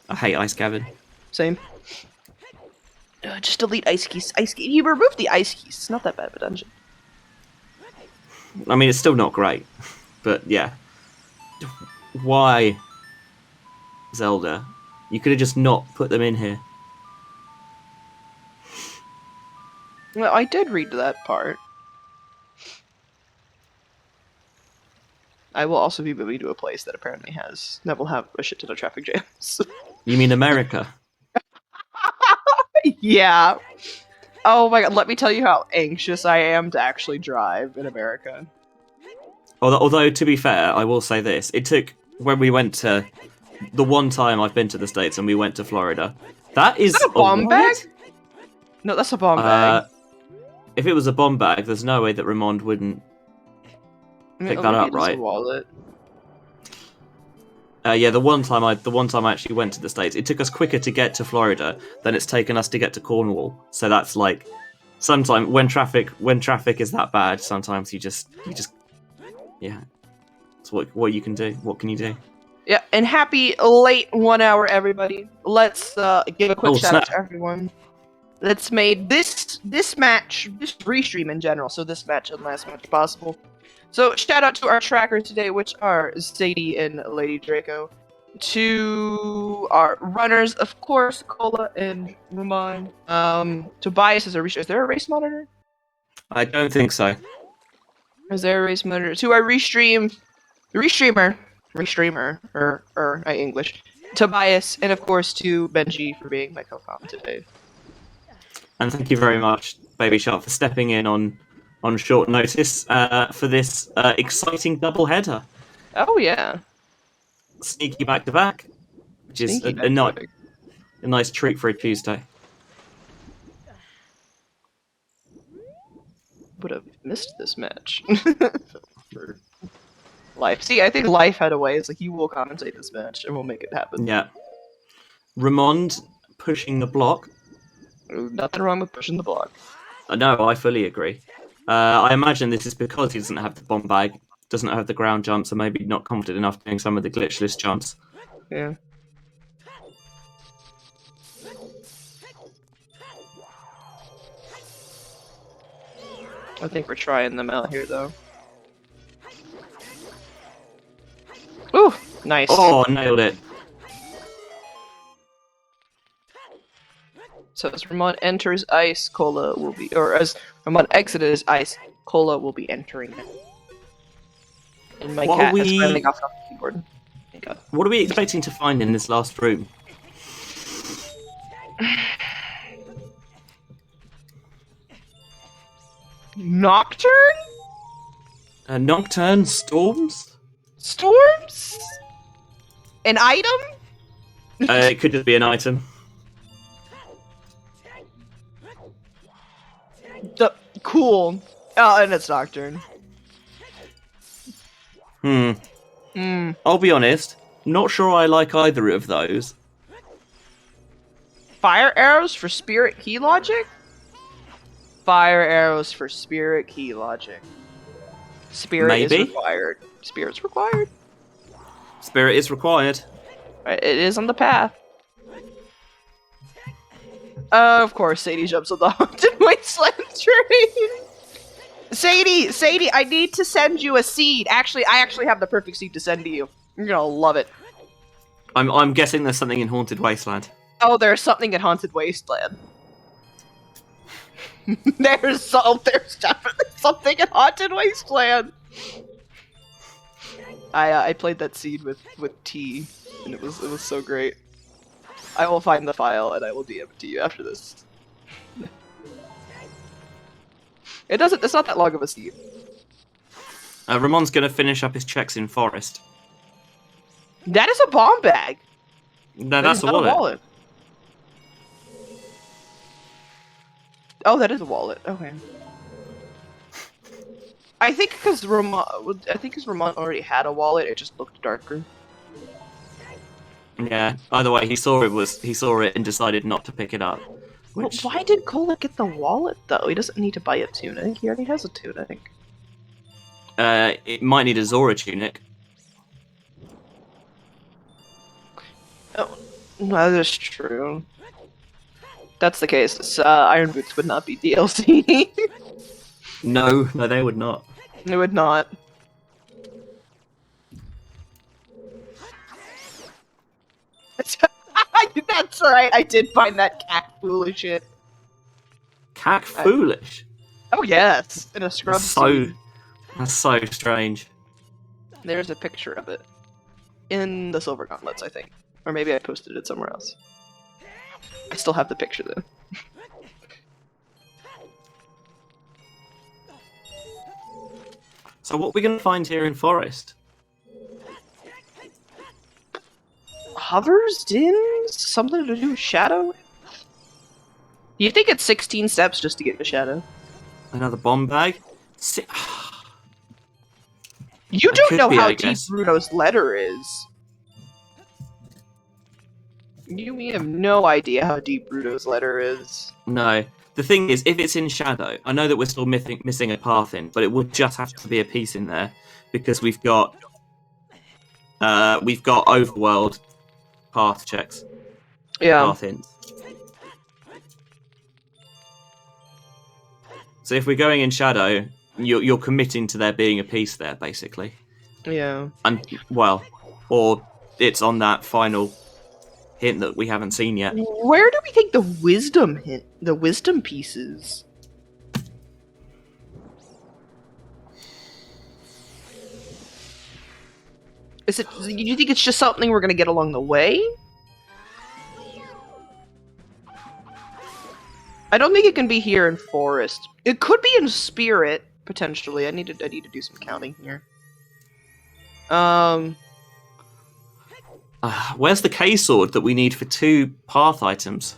I hate Ice Cavern. Same. Just delete ice keys. Ice key. You removed the ice keys. It's not that bad of a dungeon. I mean, it's still not great, but yeah. Why, Zelda? You could have just not put them in here. Well, I did read that part. I will also be moving to a place that apparently will have a shit ton of traffic jams. You mean America? Yeah. Oh my god, let me tell you how anxious I am to actually drive in America. Although, to be fair, I will say this. It took, when we went to, the one time I've been to the States and we went to Florida. That is a bomb bag? No, that's a bomb bag. If it was a bomb bag, there's no way that Ramond wouldn't pick that up, right? Wallet. Yeah, the one time I actually went to the States, it took us quicker to get to Florida than it's taken us to get to Cornwall. So that's like, sometimes when traffic is that bad, sometimes you just yeah. It's what you can do. What can you do? Yeah, and happy late 1 hour, everybody. Let's give a quick shout out to everyone that's made this match, this restream in general, so this match and last match possible. So shout out to our trackers today, which are Sadie and Lady Draco. To our runners, of course, Cola and Ramond. Tobias is is there a race monitor? I don't think so. Is there a race monitor? To our restreamer, I English, Tobias, and of course to Benjy for being my co-com today. And thank you very much, Baby Shark, for stepping in on short notice for this exciting double header. Oh yeah, sneaky back to back, which is a nice treat for a Tuesday. Would have missed this match. Life. See, I think Life had a way. It's like, you will commentate this match and we'll make it happen. Yeah. Ramond pushing the block. Nothing wrong with pushing the block. No, I fully agree. I imagine this is because he doesn't have the bomb bag, doesn't have the ground jumps, and maybe not confident enough doing some of the glitchless jumps. Yeah. I think we're trying them out here, though. Ooh, nice. Oh, nailed it. So as Ramond enters ice, Cola will be, or as Ramond exits ice, Cola will be entering it. And my cat has finally got off the keyboard. Thank God. What are we expecting to find in this last room? Nocturne? Nocturne? Storms? Storms? An item? It could just be an item. Cool. Oh, and it's Nocturne. I'll be honest, not sure I like either of those. Fire arrows for spirit key logic? Fire arrows for spirit key logic. Spirit is required. Spirit's required. Spirit is required. It is on the path. Of course, Sadie jumps on the haunted wasteland train. Sadie, I need to send you a seed. Actually, I actually have the perfect seed to send to you. You're gonna love it. I'm guessing there's something in Haunted Wasteland. Oh, there's something in Haunted Wasteland. There's definitely something in Haunted Wasteland. I played that seed with T, and it was so great. I will find the file and I will DM it to you after this. It doesn't. It's not that long of a seed. Ramon's going to finish up his checks in Forest. That is a bomb bag. No, that's a wallet. Oh, that is a wallet. Okay. I think because Ramond already had a wallet, it just looked darker. Yeah. Either way, he saw it and decided not to pick it up. Which... Well, why did Cola get the wallet though? He doesn't need to buy a tunic. He already has a tunic. It might need a Zora tunic. Oh, that is true. That's the case. Iron Boots would not be DLC. No, they would not. They would not. That's right. I did find that cack foolish shit. Cack foolish. Oh yes, in a scrub. That's so strange. There's a picture of it in the Silver Gauntlets, I think, or maybe I posted it somewhere else. I still have the picture though. So what are we going to find here in Forest? Hovers in something to do with Shadow? Do you think it's 16 steps just to get the Shadow? Another bomb bag? You don't know how deep Bruno's letter is. You have no idea how deep Bruno's letter is. No. The thing is, if it's in Shadow, I know that we're still missing a path in, but it would just have to be a piece in there because we've got overworld path checks. Yeah. Path hints. So if we're going in Shadow, you're committing to there being a piece there, basically. Yeah. And well, or it's on that final hint that we haven't seen yet. Where do we think the wisdom piece is? Is it? Do you think it's just something we're gonna get along the way? I don't think it can be here in Forest. It could be in Spirit potentially. I need to do some counting here. Where's the K-sword that we need for 2 path items?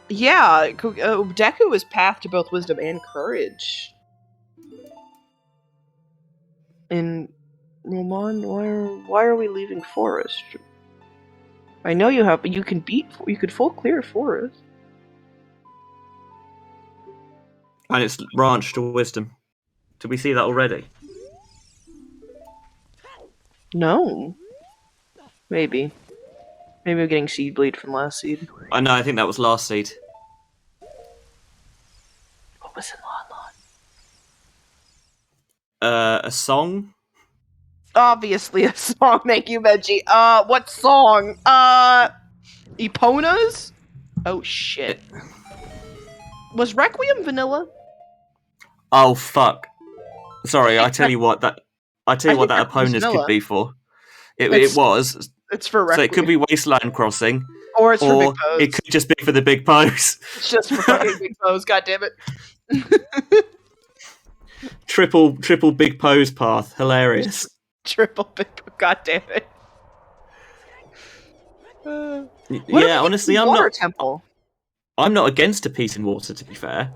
Yeah, Deku is path to both wisdom and courage. And Ramond, why are we leaving Forest? I know you could full clear Forest. And it's branched to wisdom. Did we see that already? No. Maybe. Maybe we're getting Seed Bleed from last seed. I know, I think that was last seed. What was in Lon? A song? Obviously a song, thank you, Benjy. What song? Epona's? Oh shit. Was Requiem vanilla? Oh fuck. Sorry, I tell you what that Epona's could be for. It was. It's for Requiem. So it could be Wasteland Crossing. Or it's for Big Pose. It could just be for the Big Pose. It's just for fucking Big Pose, goddammit. Triple Big Pose path. Hilarious. Triple Big goddammit. Yeah, honestly, Temple? I'm not against a piece in water, to be fair.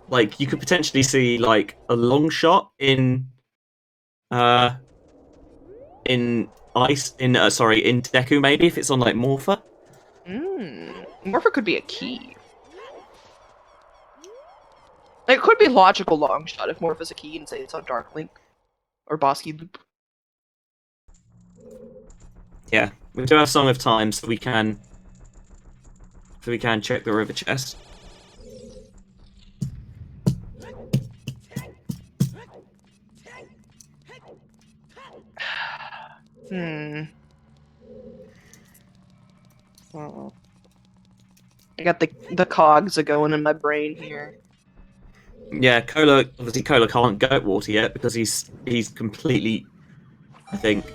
Like, you could potentially see, like, a long shot in Deku, maybe, if it's on, like, Morpher. Morpher could be a key. It could be logical long shot if Morpher's a key and say it's on Dark Link. Or Boss Key Loop. Yeah, we do have Song of Time, so we can check the river chest. Oh. I got the cogs going in my brain here. Yeah, Cola can't go at water yet because he's completely. I think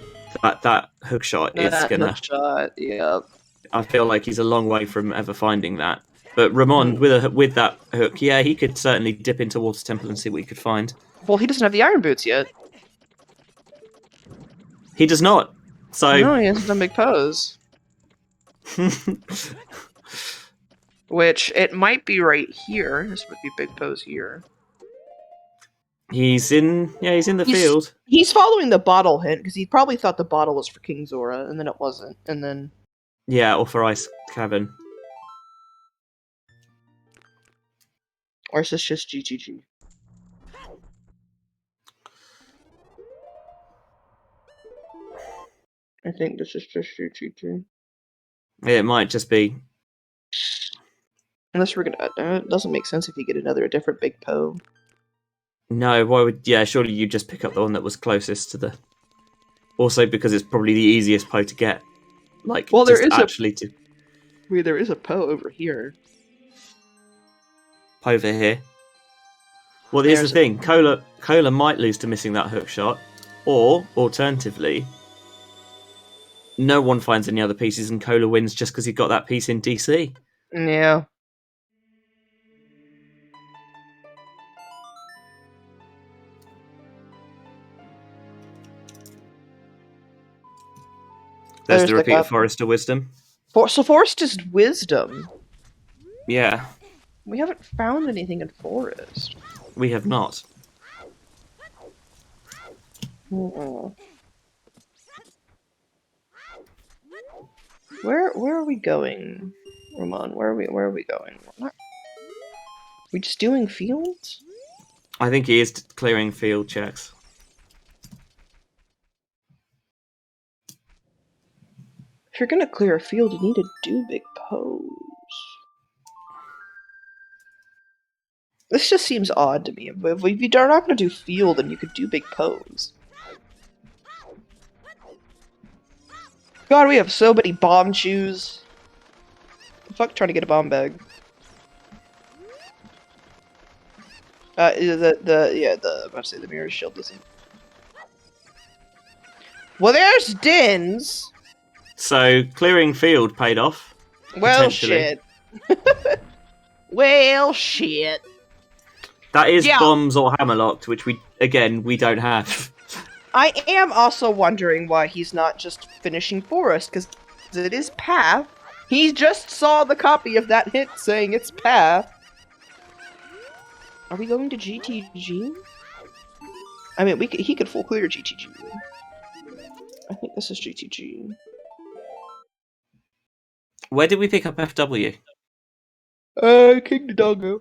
that hook shot is gonna. Hook shot, yeah. I feel like he's a long way from ever finding that. But Ramond, with that hook, yeah, he could certainly dip into Water Temple and see what he could find. Well, he doesn't have the Iron Boots yet. He does not. So no, he hasn't done Big Pose. Which, it might be right here. This would be Big Pose here. He's in the field. He's following the bottle hint, because he probably thought the bottle was for King Zora, and then it wasn't, and then... Yeah, or for Ice Cavern. Or is this just GGG? I think this is just GGG. It might just be. Unless we're gonna... it doesn't make sense if you get a different Big Po. No, why would... Yeah, surely you just pick up the one that was closest to the... Also because it's probably the easiest Po to get. Like, well, there is actually to... there is a Po over here. Po over here. Well, here's the thing. Cola might lose to missing that hook shot. Or, alternatively, no one finds any other pieces and Cola wins just because he got that piece in DC. Yeah. There's the repeat of Forest of Wisdom. So Forest is Wisdom. Yeah. We haven't found anything in Forest. We have not. Where are we going, Ramon? Where are we going? What? We just doing fields? I think he is clearing field checks. If you're gonna clear a field, you need to do Big Pose. This just seems odd to me. If you're not gonna do field, then you could do Big Pose. God, we have so many bomb shoes. Fuck, trying to get a bomb bag. I'm about to say the mirror shield doesn't. Well, there's Dins. So clearing field paid off. Well, shit. Well, shit. That is bombs or hammerlocked, which we don't have. I am also wondering why he's not just finishing Forest, because it is Path. He just saw the copy of that hint saying it's Path. Are we going to GTG? I mean, he could full clear GTG. I think this is GTG. Where did we pick up FW? King Dodongo.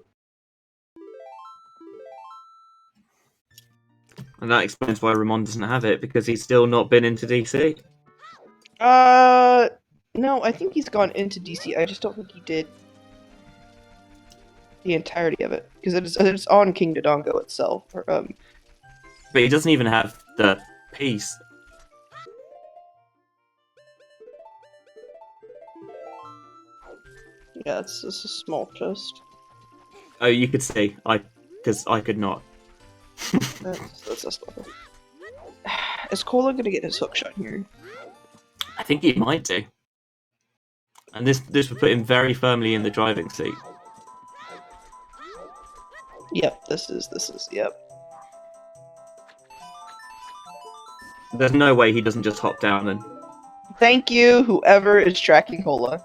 And that explains why Ramond doesn't have it, because he's still not been into DC. No, I think he's gone into DC. I just don't think he did the entirety of it, because it's on King Dodongo itself. But he doesn't even have the piece. Yeah, it's a small chest. Oh, you could see. Because I could not. That's this level. Is Cola gonna get his hook shot here? I think he might do. And this would put him very firmly in the driving seat. Yep, this is, yep. There's no way he doesn't just hop down and... Thank you, whoever is tracking Cola.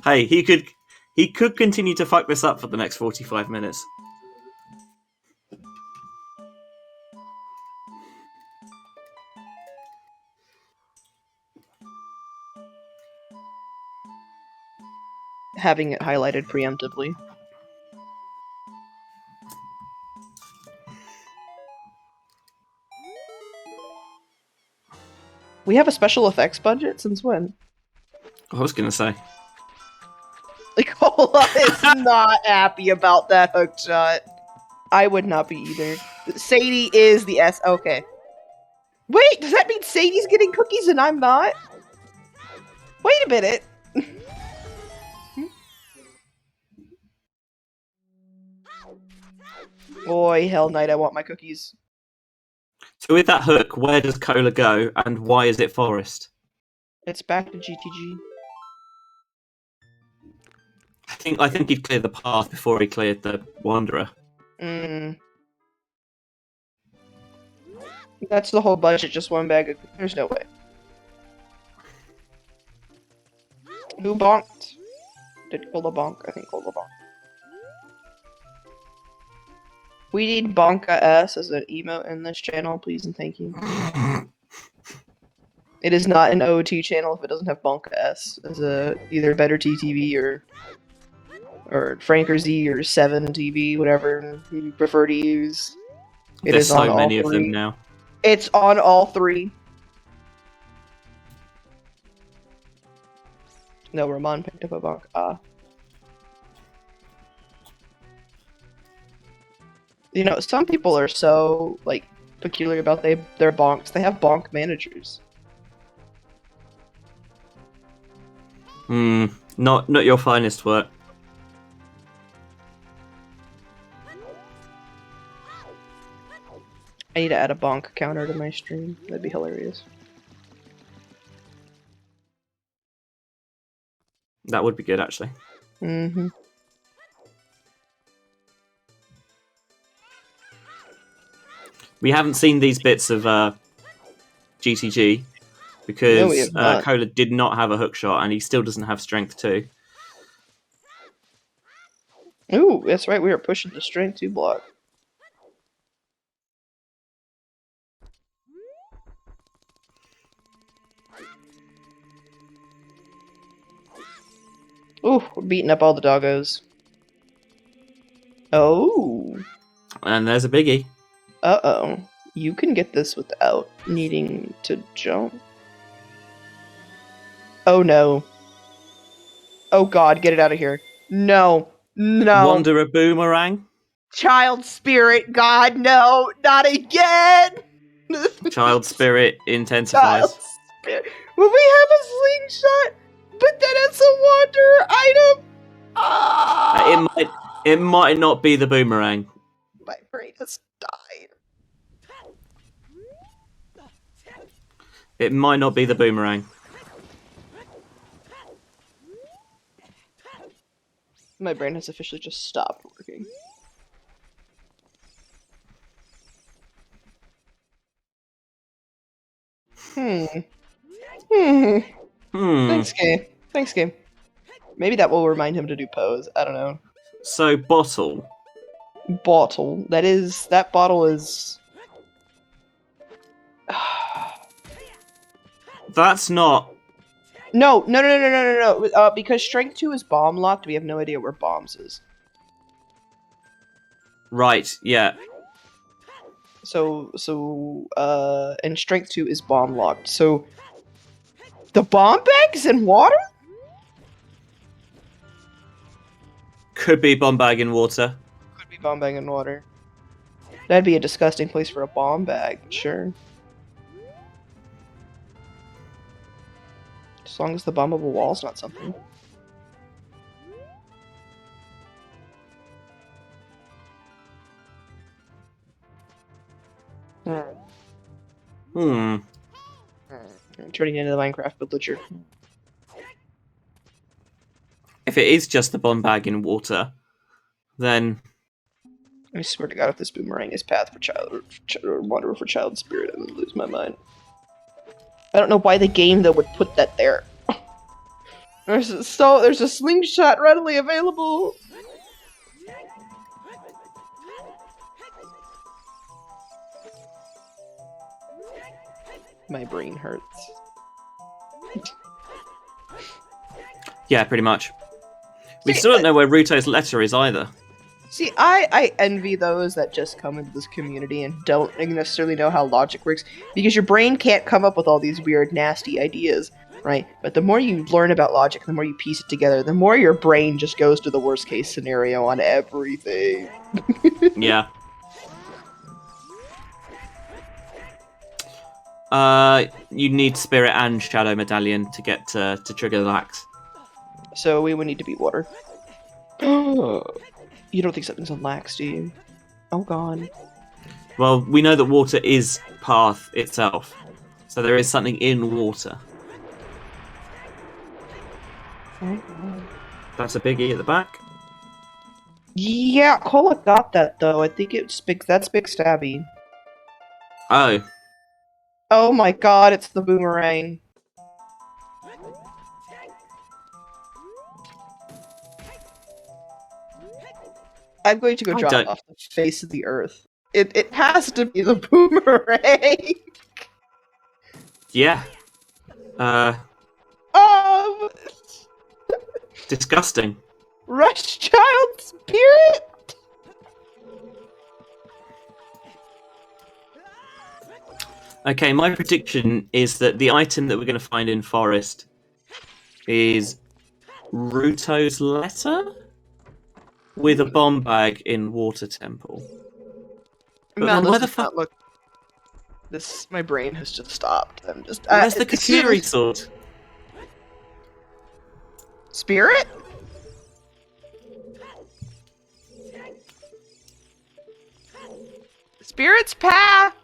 Hey, he could continue to fuck this up for the next 45 minutes. Having it highlighted preemptively. We have a special effects budget? Since when? I was gonna say. Like, Cola is not happy about that hook shot. I would not be either. Sadie is the S. Okay. Wait, does that mean Sadie's getting cookies and I'm not? Wait a minute. Boy, Hell Knight, I want my cookies. So with that hook, where does Cola go, and why is it forest? It's back to GTG. I think he'd clear the path before he cleared the Wanderer. That's the whole budget, just one bag of... There's no way. Who bonked? Did Cola bonk? I think Cola bonked. We need Bonka S as an emote in this channel, please and thank you. It is not an OoT channel if it doesn't have Bonka S as a either Better TTV or Franker Z or 7 TV, whatever you prefer to use. There's so many of them now. It's on all 3. No, Ramond picked up a bonk. You know, some people are so, like, peculiar about their bonks. They have bonk managers. Not your finest work. I need to add a bonk counter to my stream. That'd be hilarious. That would be good, actually. Mm-hmm. We haven't seen these bits of GTG because Cola did not have a hook shot, and he still doesn't have strength 2. Ooh, that's right. We were pushing the strength 2 block. Ooh, we're beating up all the doggos. Oh. And there's a biggie. Uh-oh. You can get this without needing to jump. Oh no. Oh god, get it out of here. No. No. Wanderer boomerang. Child spirit, god, no. Not again! Child spirit intensifies. Child spirit. Will we have a slingshot? But then it's a wanderer item! It might not be the boomerang. My brain has died. It might not be the boomerang. My brain has officially just stopped working. Thanks, game. Thanks, game. Maybe that will remind him to do pose. I don't know. So, bottle. Bottle. That bottle is... That's not... No. Because strength 2 is bomb locked, we have no idea where bombs is. Right, yeah. And strength 2 is bomb locked, so... The bomb bag is in water? Could be bomb bag in water. Could be bomb bag in water. That'd be a disgusting place for a bomb bag, sure. As long as the bombable wall's not something. Turning into the Minecraft villager. If it is just the bomb bag in water, then... I swear to God, if this boomerang is path for wanderer for child spirit, I'm gonna lose my mind. I don't know why the game though would put that there. There's a slingshot readily available. My brain hurts. Yeah, pretty much. We still don't know where Ruto's letter is either. See, I envy those that just come into this community and don't necessarily know how logic works, because your brain can't come up with all these weird, nasty ideas, right? But the more you learn about logic, the more you piece it together, the more your brain just goes to the worst case scenario on everything. Yeah. You need Spirit and Shadow Medallion to get to trigger the lax. So we would need to beat water. You don't think something's on lax, do you? Oh god. Well, we know that water is path itself, so there is something in water. That's a biggie at the back. Yeah, Cola got that though. I think that's Big Stabby. Oh. Oh my god, it's the boomerang. I'm going to go drop off the face of the earth. It has to be the boomerang. Yeah. Disgusting. Rush Child Spirit? Okay, my prediction is that the item that we're going to find in Forest is Ruto's letter with a bomb bag in Water Temple. But Man, why the fuck? Look, my brain has just stopped. I'm just. Where's the Kakiri sword? Spirit? Spirit's path.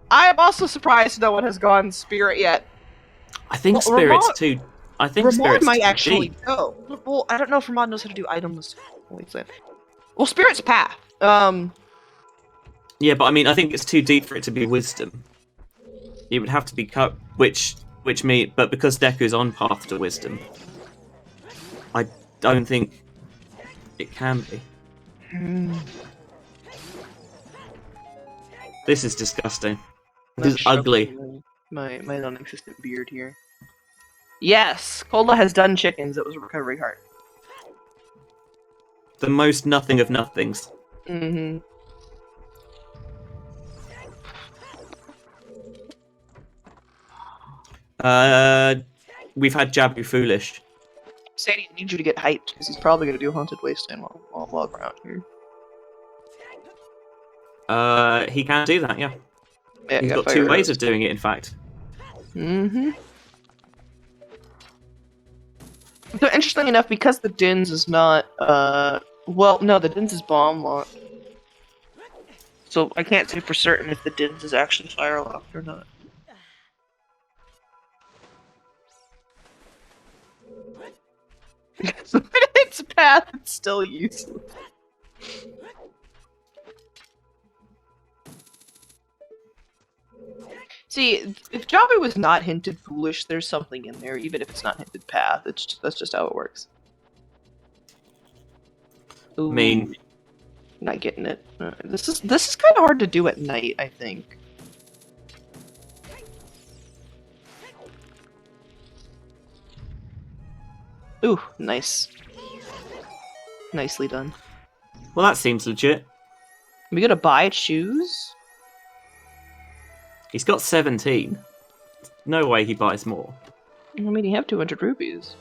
I am also surprised no one has gone Spirit yet. I think Spirit's too. I think Spirit's might too actually deep. go. Well, I don't know if Ramond knows how to do itemless. Well, Spirit's path. Yeah, but I mean, I think it's too deep for it to be Wisdom. It would have to be cut, but because Deku's on path to Wisdom, I don't think it can be. This is disgusting. This is ugly. My non-existent beard here. Yes, Cola has done chickens. It was a recovery heart. The most nothing of nothings. Mm-hmm. We've had Jabu Foolish. Sadie, I need you to get hyped because he's probably going to do Haunted Wasteland while around here. He can do that, yeah. He's got 2 ways of doing it, in fact. Mm-hmm. So interesting enough, because the Dins is not, well, no, the Dins is bomb locked. So I can't say for certain if the Dins is actually fire locked or not. So its path, it's still useless. See, if Jabu was not hinted foolish, there's something in there, even if it's not hinted path. That's just how it works. Ooh, not getting it. This is kind of hard to do at night, I think. Ooh, nice. Nicely done. Well, that seems legit. Are we gonna buy shoes? He's got 17. No way he buys more. I mean, he have 200 rupees.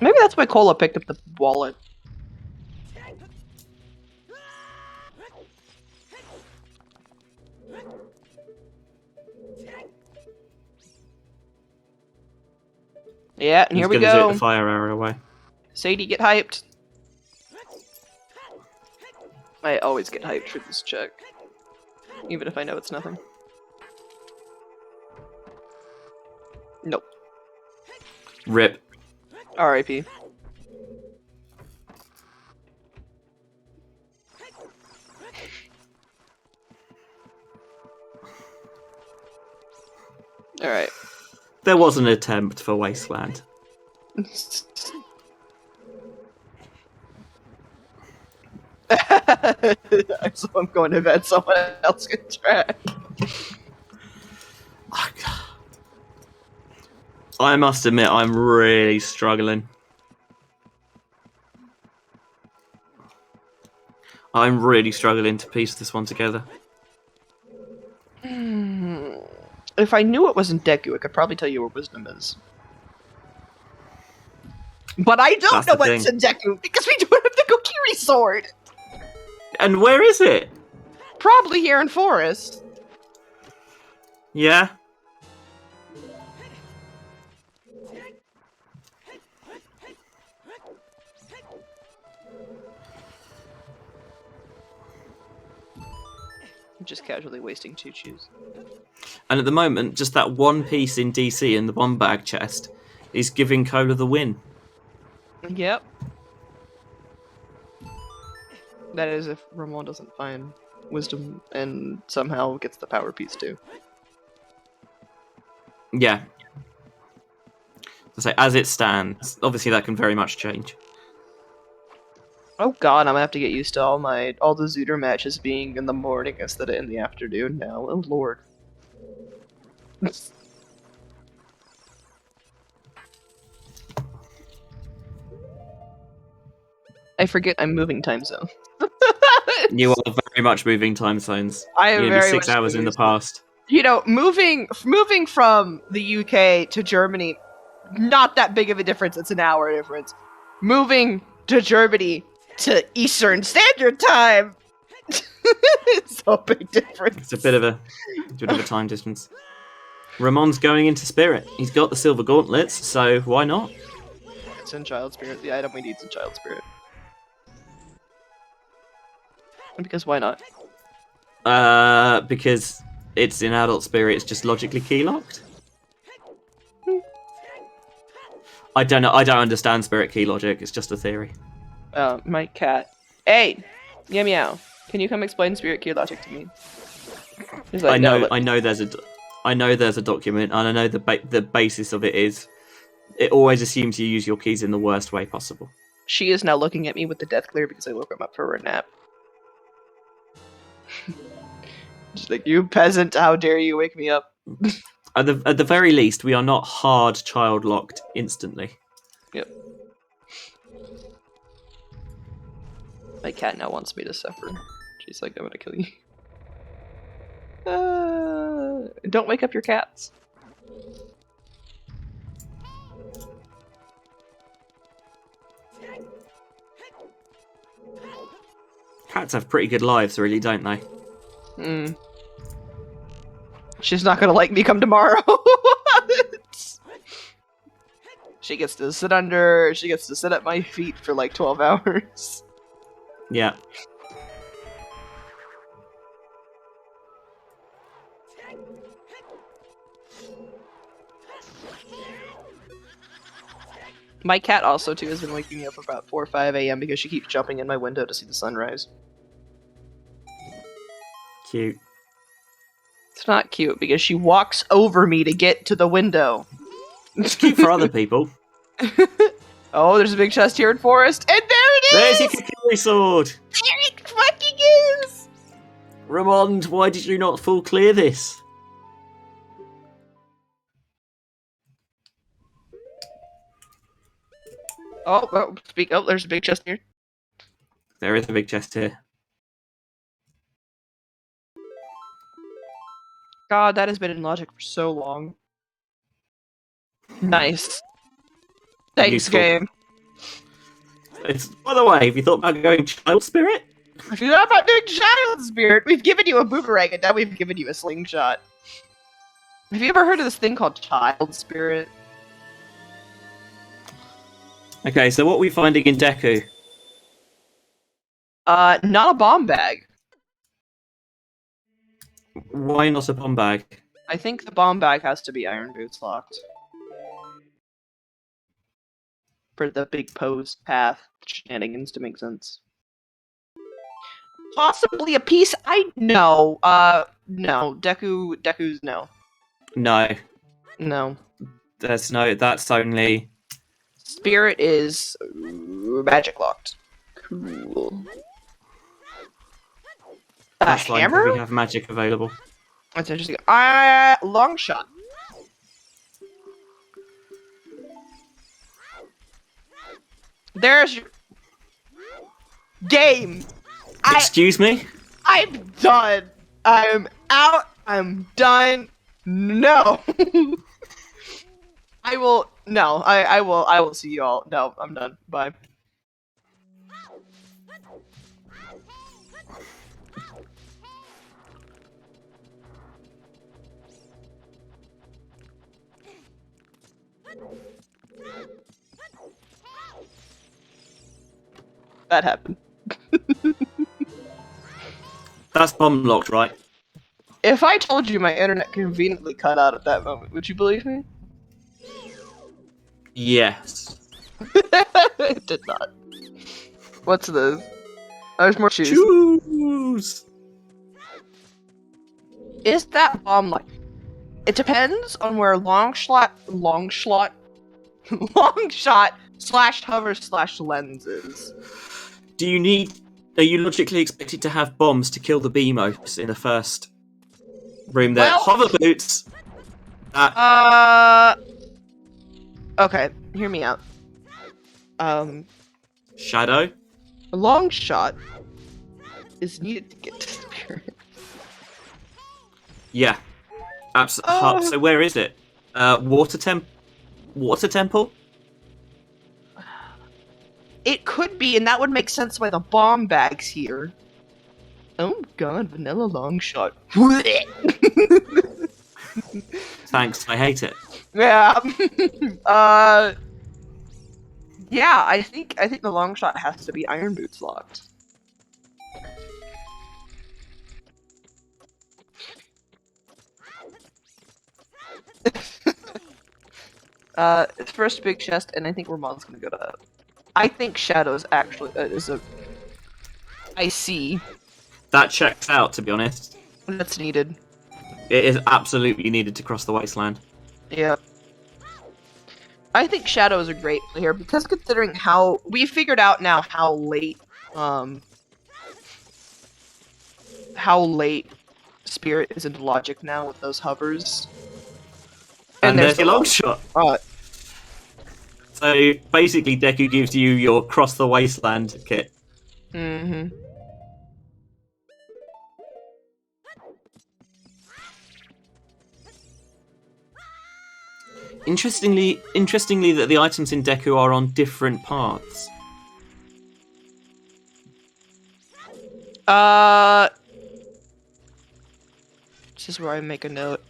Maybe that's why Cola picked up the wallet. Yeah, and here we go. He's gonna do the fire arrow away. Sadie, get hyped. I always get hyped for this check. Even if I know it's nothing. Nope. Rip. R.I.P. Alright. There was an attempt for Wasteland. So I'm going to bed, someone else can try. I must admit, I'm really struggling. I'm really struggling to piece this one together. If I knew it wasn't Deku, I could probably tell you where Wisdom is. But I don't know what's in Deku, because we don't have the Kokiri sword! And where is it? Probably here in Forest. Yeah? just casually wasting choo-choos. And at the moment, just that one piece in DC in the bomb bag chest is giving Cola the win. Yep. That is if Ramond doesn't find wisdom and somehow gets the power piece too. Yeah. So as it stands, obviously that can very much change. Oh god, I'm gonna have to get used to all the Zooter matches being in the morning instead of in the afternoon now. Oh lord. I forget I'm moving time zone. You are very much moving time zones. I am You're very 6 much hours in the moving. past. You know, moving from the UK to Germany, not that big of a difference. It's an hour difference. Moving to Germany to Eastern Standard Time, it's a big difference. It's a bit of a time difference. Ramon's going into Spirit. He's got the silver gauntlets, so why not? It's in Child Spirit. The item we need is in Child Spirit. Because why not? Because it's in Adult Spirit. It's just logically key locked. I don't know. I don't understand Spirit key logic. It's just a theory. My cat. Hey, meow meow. Can you come explain Spirit key logic to me? He's like, I know there's a document, and I know the basis of it is it always assumes you use your keys in the worst way possible. She is now looking at me with the death glare because I woke him up for a nap. She's like, you peasant, how dare you wake me up? At the very least, we are not hard child locked instantly. Yep. My cat now wants me to suffer. She's like, I'm gonna kill you. Don't wake up your cats. Cats have pretty good lives, really, don't they? She's not gonna like me come tomorrow. She gets to sit at my feet for like 12 hours. Yeah. My cat also, too, has been waking me up about 4 or 5 a.m. because she keeps jumping in my window to see the sunrise. Cute. It's not cute because she walks over me to get to the window. It's cute for other people. Oh, there's a big chest here in Forest, and there it is! There's your Kukuri sword! There it fucking is! Ramond, why did you not full clear this? Oh, there's a big chest here. There is a big chest here. God, that has been in Logic for so long. Nice. Thanks, Useful. game. By the way, have you thought about going Child Spirit? If you're not about doing Child Spirit, we've given you a boomerang and now we've given you a slingshot. Have you ever heard of this thing called Child Spirit? Okay, so what are we finding in Deku? Not a bomb bag. Why not a bomb bag? I think the bomb bag has to be Iron Boots locked. For the big pose path shenanigans to make sense. Possibly a piece? No. No. Deku's no. No. No. That's only... Spirit is magic locked. Cool. That's hammer? We have magic available. That's interesting. Long shot. There's your game. Excuse me? I'm done. I'm out. I'm done. No. I will. No. I will. I will see you all. No. I'm done. Bye. That happened. That's bomb locked, right? If I told you my internet conveniently cut out at that moment, would you believe me? Yes. It did not. What's this? Oh, there's more choose. Choose! Is that bomb like? It depends on where long shot slash hover slash lens is. Are you logically expected to have bombs to kill the Beamos in the first room there? Well, Hover boots! Okay, hear me out. Shadow? A long shot is needed to get to spirit. Yeah. Absolutely. So where is it? Water temple? It could be, and that would make sense why the bomb bag's here. Oh god, vanilla long shot. Thanks, I hate it. Yeah. Yeah, I think the long shot has to be Iron Boots locked. First big chest, and I think Ramon's gonna go to that. I think Shadow's actually is a. I see. That checks out, to be honest. That's needed. It is absolutely needed to cross the wasteland. Yeah. I think Shadow is a great player because considering how we figured out now how late Spirit is into logic now with those hovers. And there's your long shot. So basically Deku gives you your cross the wasteland kit. Mm-hmm. Interestingly that the items in Deku are on different paths. This is where I make a note.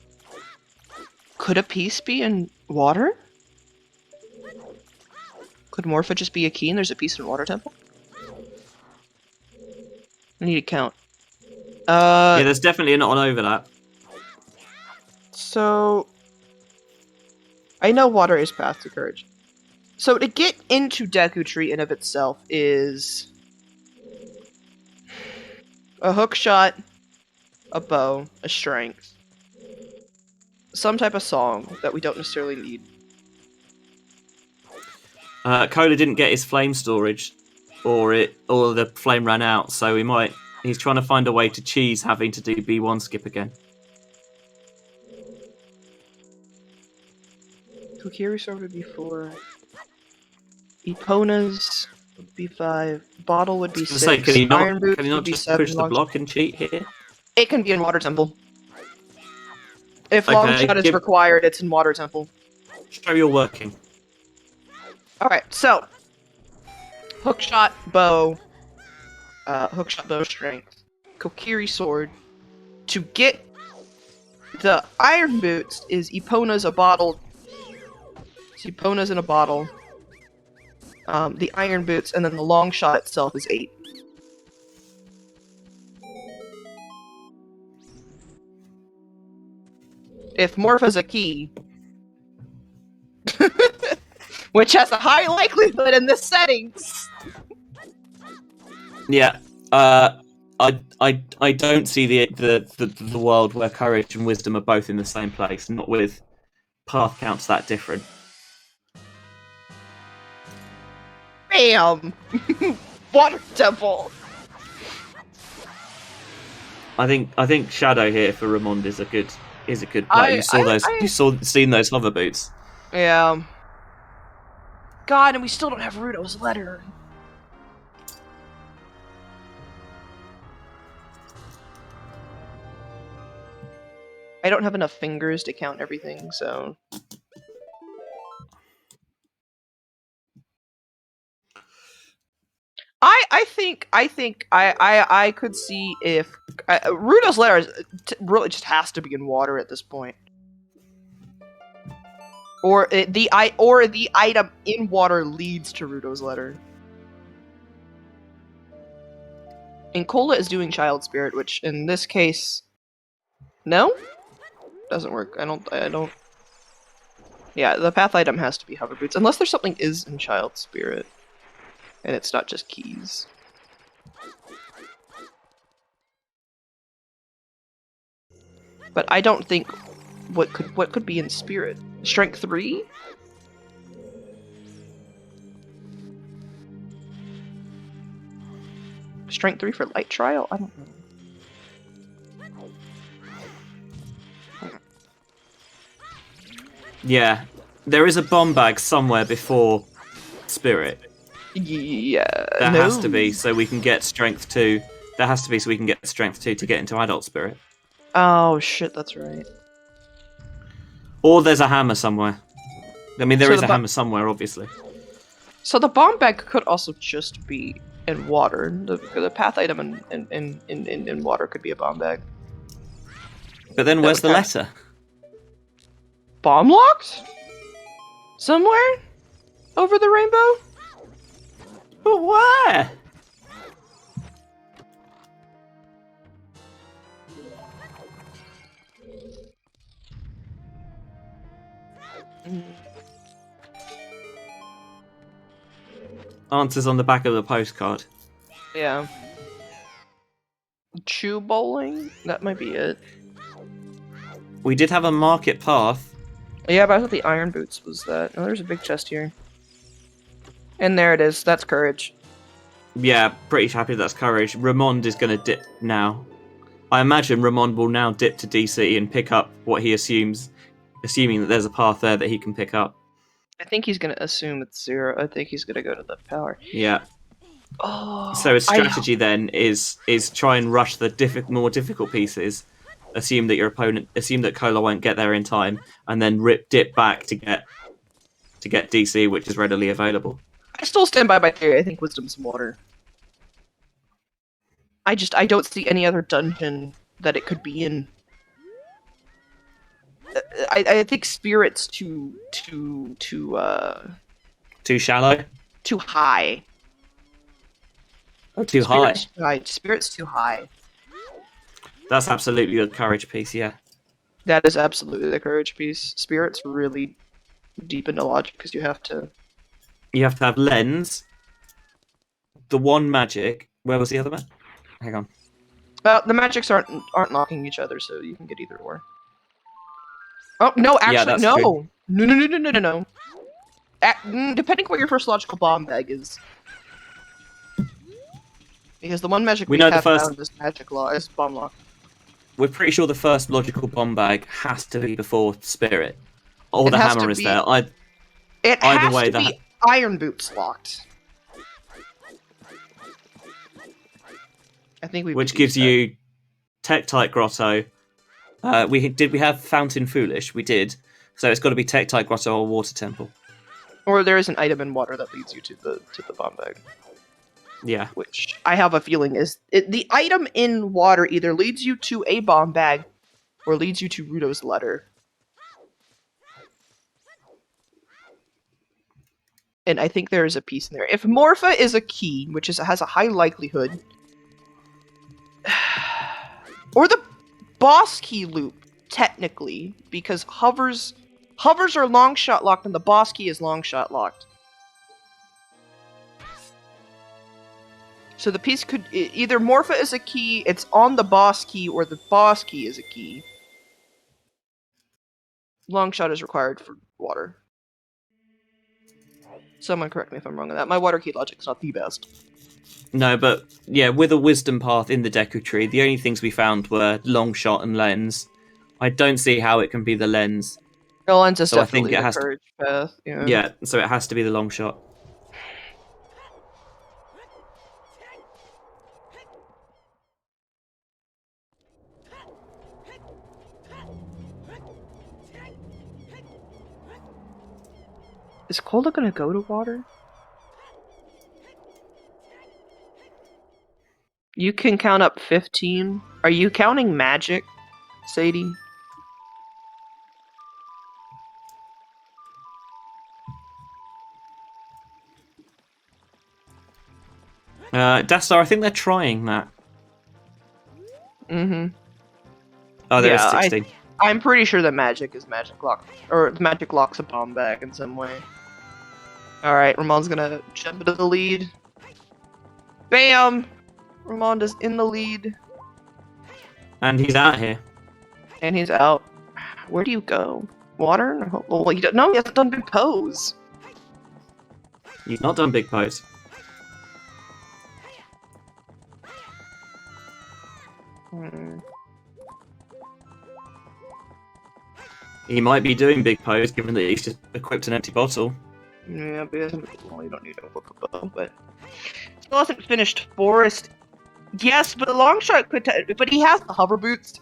Could a piece be in water? Could Morpha just be a key and there's a piece in Water Temple? I need to count. Yeah, there's definitely not on overlap. So I know water is path to courage. So to get into Deku Tree in of itself is a hook shot, a bow, a strength, some type of song that we don't necessarily need. Cola didn't get his flame storage, or the flame ran out, so he's trying to find a way to cheese having to do B1 skip again. Kokiri sword would be 4. Epona's would be 5. Bottle would be 6. Can he Iron Boots can he not would be just 7. push the block and cheat here? It can be in Water Temple. If long shot is required, it's in Water Temple. Show you're working. Alright, so hook shot, bow, strength, Kokiri sword. To get the Iron Boots is Epona's a bottle. Epona's in a bottle. The Iron Boots, and then the long shot itself is 8. If Morpha's a key, which has a high likelihood in the settings. Yeah, I don't see the world where courage and wisdom are both in the same place, not with path counts that different. Bam! Water Temple. I think Shadow here for Ramond is a good play. Seen those hover boots. Yeah. God, and we still don't have Ruto's letter. I don't have enough fingers to count everything, so. I think I could see if Ruto's letter really just has to be in water at this point, or the item in water leads to Ruto's letter. And Cola is doing Child Spirit, which in this case No? Doesn't work. I don't... Yeah, the path item has to be hover boots, unless there's something is in Child Spirit, and it's not just keys. But I don't think what could be in Spirit? Strength 3? Strength 3 for Light Trial? I don't know. Yeah, there is a bomb bag somewhere before Spirit. Yeah, There has to be, so we can get Strength 2. There has to be, so we can get Strength 2 to get into Adult Spirit. Oh shit, that's right. Or there's a hammer somewhere. I mean, there is a hammer somewhere, obviously. So the bomb bag could also just be in water. The path item in water could be a bomb bag. But then where's the letter? Bomb locked? Somewhere? Over the rainbow? But where? Answers on the back of the postcard. Yeah. Chew bowling? That might be it. We did have a market path. Yeah, but I thought the iron boots was that. Oh, there's a big chest here. And there it is. That's courage. Yeah, pretty happy that's courage. Ramond is going to dip now. I imagine Ramond will now dip to DC and pick up what he assumes, assuming that there's a path there that he can pick up. I think he's going to assume it's 0. I think he's going to go to the power. Yeah. Oh, so his strategy then is try and rush the more difficult pieces, assume that Cola won't get there in time, and then dip back to get DC, which is readily available. I still stand by my theory. I think Wisdom's water. I don't see any other dungeon that it could be in. I think Spirit's too shallow? Too high. Oh, too high. Spirit's too high. That's absolutely the courage piece, yeah. That is absolutely the courage piece. Spirit's really deep into logic because you have to have lens, the one magic. Where was the other man? Hang on. The magics aren't knocking each other, so you can get either or. Oh no! Actually, no. True. No. Depending what your first logical bomb bag is, because the one magic we have found is magic law is bomb lock. We're pretty sure the first logical bomb bag has to be before Spirit, or the hammer is there. It has to be iron boots locked. I think which gives you Tektite Grotto. We have Fountain Foolish? We did. So it's got to be Tektite Grotto or Water Temple. Or there is an item in water that leads you to the bomb bag. Yeah. Which I have a feeling is the item in water either leads you to a bomb bag or leads you to Rudo's letter. And I think there is a piece in there. If Morpha is a key, which has a high likelihood, or the boss key loop, technically, because hovers are long shot locked and the boss key is long shot locked. So the piece could either Morpha is a key, it's on the boss key, or the boss key is a key. Long shot is required for water. Someone correct me if I'm wrong on that. My water key logic is not the best. No, but yeah, with a wisdom path in the Deku tree, the only things we found were long shot and lens. I don't see how it can be the lens. The lens is definitely the courage path. Yeah, so it has to be the long shot. Is Cola gonna go to water? You can count up 15. Are you counting magic, Sadie? Dastar, I think they're trying that. Mm-hmm. Oh, there is Yeah, 16. I'm pretty sure that magic is magic lock, or magic locks a bomb bag in some way. All right, Ramon's gonna jump into the lead. Bam! Ramond is in the lead. And he's out here. And he's out. Where do you go? Water? Well, he hasn't done big pose. He's not done big pose. He might be doing big pose, given that he's just equipped an empty bottle. Yeah, but well, you don't need a bow, but still hasn't finished Forest. Yes, but the long shot could. But he has the hover boots.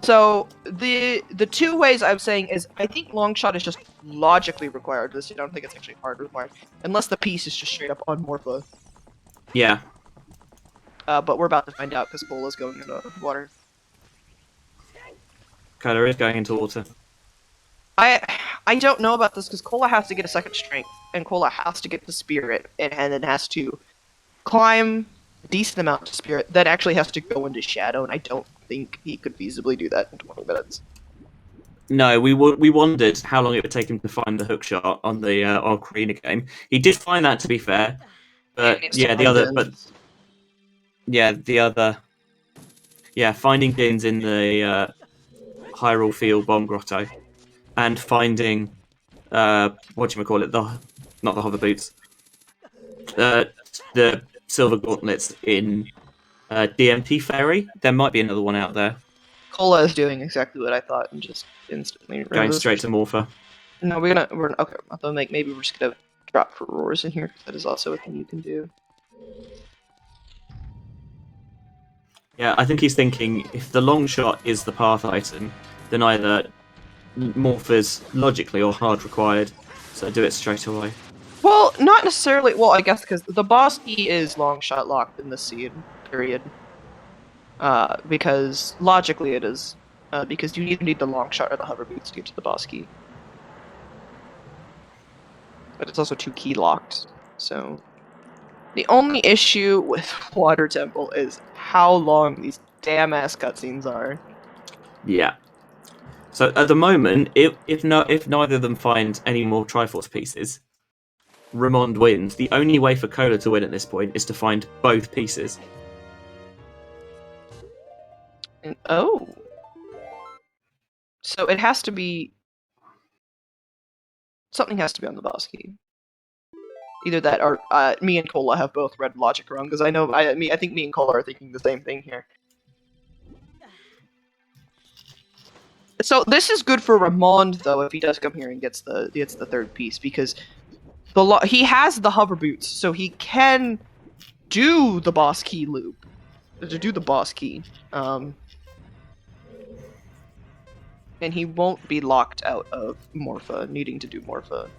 So the two ways I'm saying is I think long shot is just logically required. I don't think it's actually hard required, unless the piece is just straight up on Morpha. Yeah. But we're about to find out because Cola's going into water. Cola is going into water. I don't know about this because Cola has to get a second strength, and Cola has to get the spirit, and then has to climb a decent amount to spirit. That actually has to go into shadow, and I don't think he could feasibly do that in 20 minutes. No, we wondered how long it would take him to find the hook shot on the Ocarina game. He did find that, to be fair, but yeah, finding Dins in the Hyrule Field Bomb Grotto, and finding not the hover boots, the silver gauntlets in DMT Fairy. There might be another one out there. Cola is doing exactly what I thought and just instantly going straight to Morpha. No, we're okay. I thought maybe we're just gonna drop for roars in here because that is also a thing you can do. Yeah, I think he's thinking if the long shot is the path item, then either Morpha's logically or hard required, so do it straight away. Well, not necessarily. Well, I guess because the boss key is long shot locked in the scene, period. Because logically it is, because you either need the long shot or the hover boots to get to the boss key. But it's also 2 key locked, so... The only issue with Water Temple is how long these damn-ass cutscenes are. Yeah. So at the moment, if neither of them find any more Triforce pieces, Ramond wins. The only way for Cola to win at this point is to find both pieces. And, oh. So it has to be... Something has to be on the boss key. Either that or me and Cola have both read logic wrong, because I think me and Cola are thinking the same thing here. So this is good for Ramond, though, if he does come here and gets the third piece, because he has the hover boots, so he can do the boss key loop. To do the boss key. And he won't be locked out of Morpha, needing to do Morpha.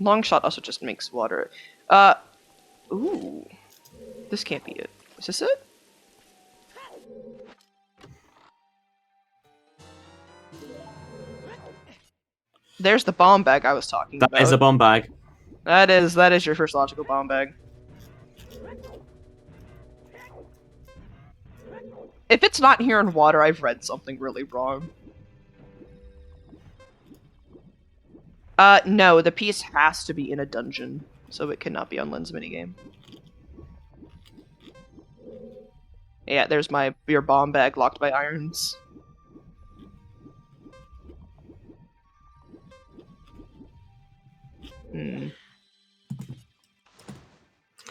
Long shot also just makes water. Ooh. This can't be it. Is this it? There's the bomb bag I was talking about. That is a bomb bag. That is your first logical bomb bag. If it's not here in water, I've read something really wrong. No, the piece has to be in a dungeon, so it cannot be on Lynn's minigame. Yeah, there's your bomb bag locked by irons.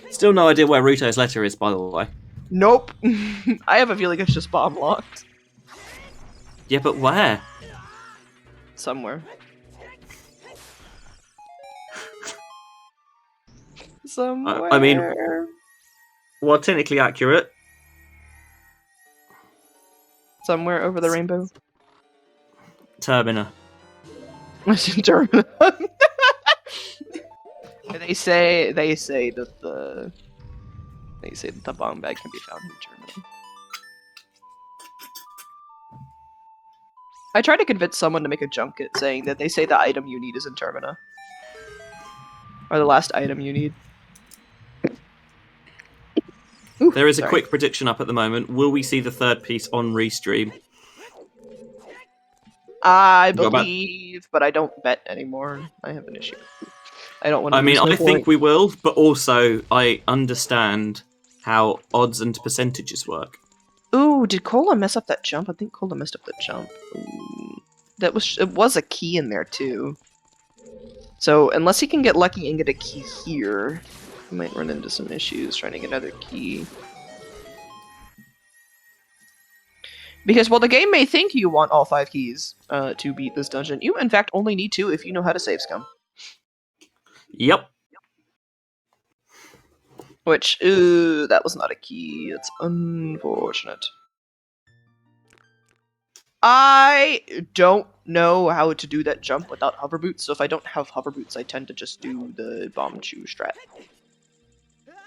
Still no idea where Ruto's letter is, by the way. Nope. I have a feeling it's just bomb locked. Yeah, but where? Somewhere. Somewhere. I mean, well, technically accurate. Somewhere over the rainbow. Turbina. Turbina. They say that the bomb bag can be found in Germany. I tried to convince someone to make a junket saying that they say the item you need is in Termina. Or the last item you need. Oof, there is a sorry. quick prediction up at the moment. Will we see the third piece on restream? I believe, but I don't bet anymore. I have an issue. I don't want to lose my I think point. we will, but also I understand how odds and percentages work. Ooh, did Cola mess up that jump? I think Cola messed up that jump. Ooh. It was a key in there too. So unless he can get lucky and get a key here, he might run into some issues trying to get another key. Because while the game may think you want all 5 keys to beat this dungeon, you in fact only need 2 if you know how to save scum. Yep. Which, that was not a key. It's unfortunate. I don't know how to do that jump without hover boots, so if I don't have hover boots, I tend to just do the bomb chew strat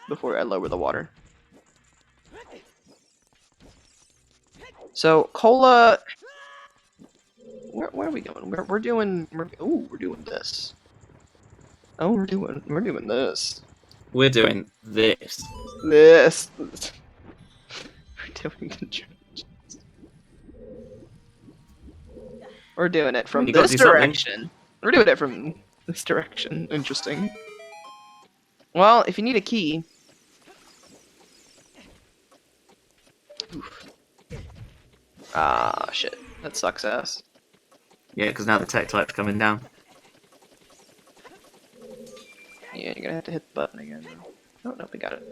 before I lower the water. So, Cola... Where are we going? We're doing... we're doing this. Oh, we're doing this. We're doing this. This. We're doing the challenges. We're doing it from this direction. We're doing it from this direction. Interesting. Well, if you need a key... Oof. Ah, shit. That sucks ass. Yeah, because now the tech type's coming down. Yeah, you're gonna have to hit the button again. Oh, no, we got it.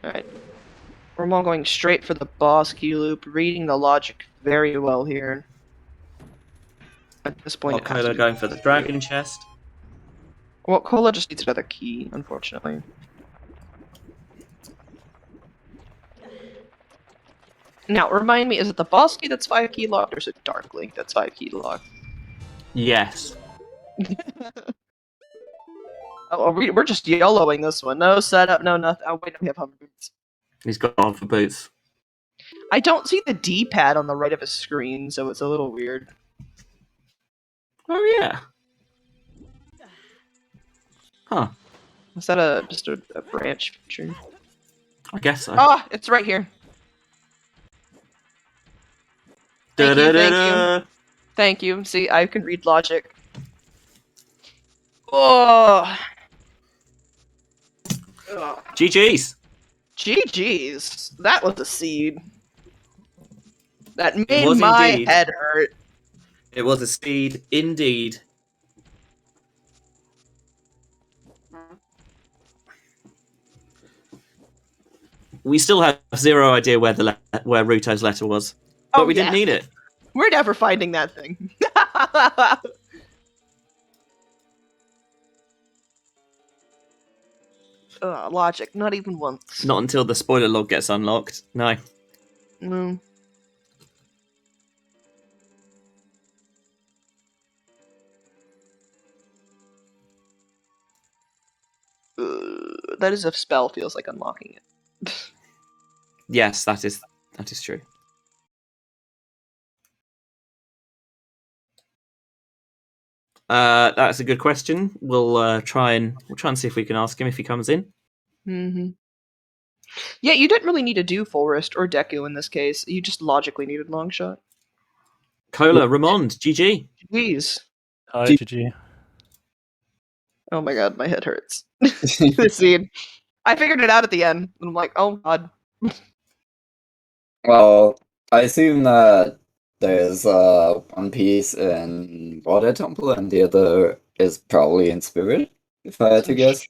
Alright. We're all going straight for the boss key loop, reading the logic very well here. At this point, Cola going for the dragon chest. Well, Cola just needs another key, unfortunately. Now, remind me, is it the boss key that's 5 key locked, or is it Dark Link that's 5 key locked? Yes. Oh, we're just YOLOing this one. No setup, no nothing. Oh, wait, we have hover boots. He's got hover boots. I don't see the D-pad on the right of his screen, so it's a little weird. Oh, yeah. Huh. Is that just a branch feature? I guess so. Oh, it's right here. Thank you, thank you. Thank you. See, I can read logic. Oh. GG's. GG's. That was a seed. That made was my indeed. head hurt. It was a seed, indeed. We still have zero idea where where Ruto's letter was, but we didn't need it. We're never finding that thing. Logic, not even once. Not until the spoiler log gets unlocked. No. No. That is if spell feels like unlocking it. Yes, that is true. That's a good question. We'll try and see if we can ask him if he comes in. Mm-hmm. Yeah, you didn't really need to do Forest or Deku in this case. You just logically needed long shot. Cola, Ramond, GG. Jeez. Hi, GG. Oh my god, my head hurts. This scene. I figured it out at the end, and I'm like, oh god. Well, I assume that there's one piece in Water Temple and the other is probably in Spirit, if I had to guess.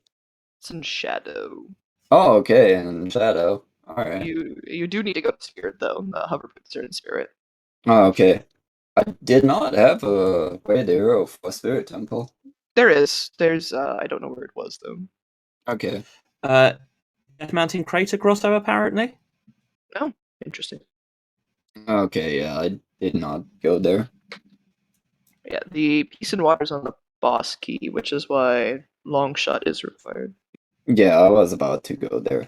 It's in Shadow. Oh, okay, in Shadow. Alright. You do need to go to Spirit, though. The hover boots are in Spirit. Oh, okay. I did not have a great arrow for Spirit Temple. There is. There's, I don't know where it was, though. Okay. Death Mountain Crater Grotto, apparently. Oh, interesting. Okay, yeah, I did not go there. Yeah, the Peace and Water's on the boss key, which is why long shot is required. Yeah, I was about to go there.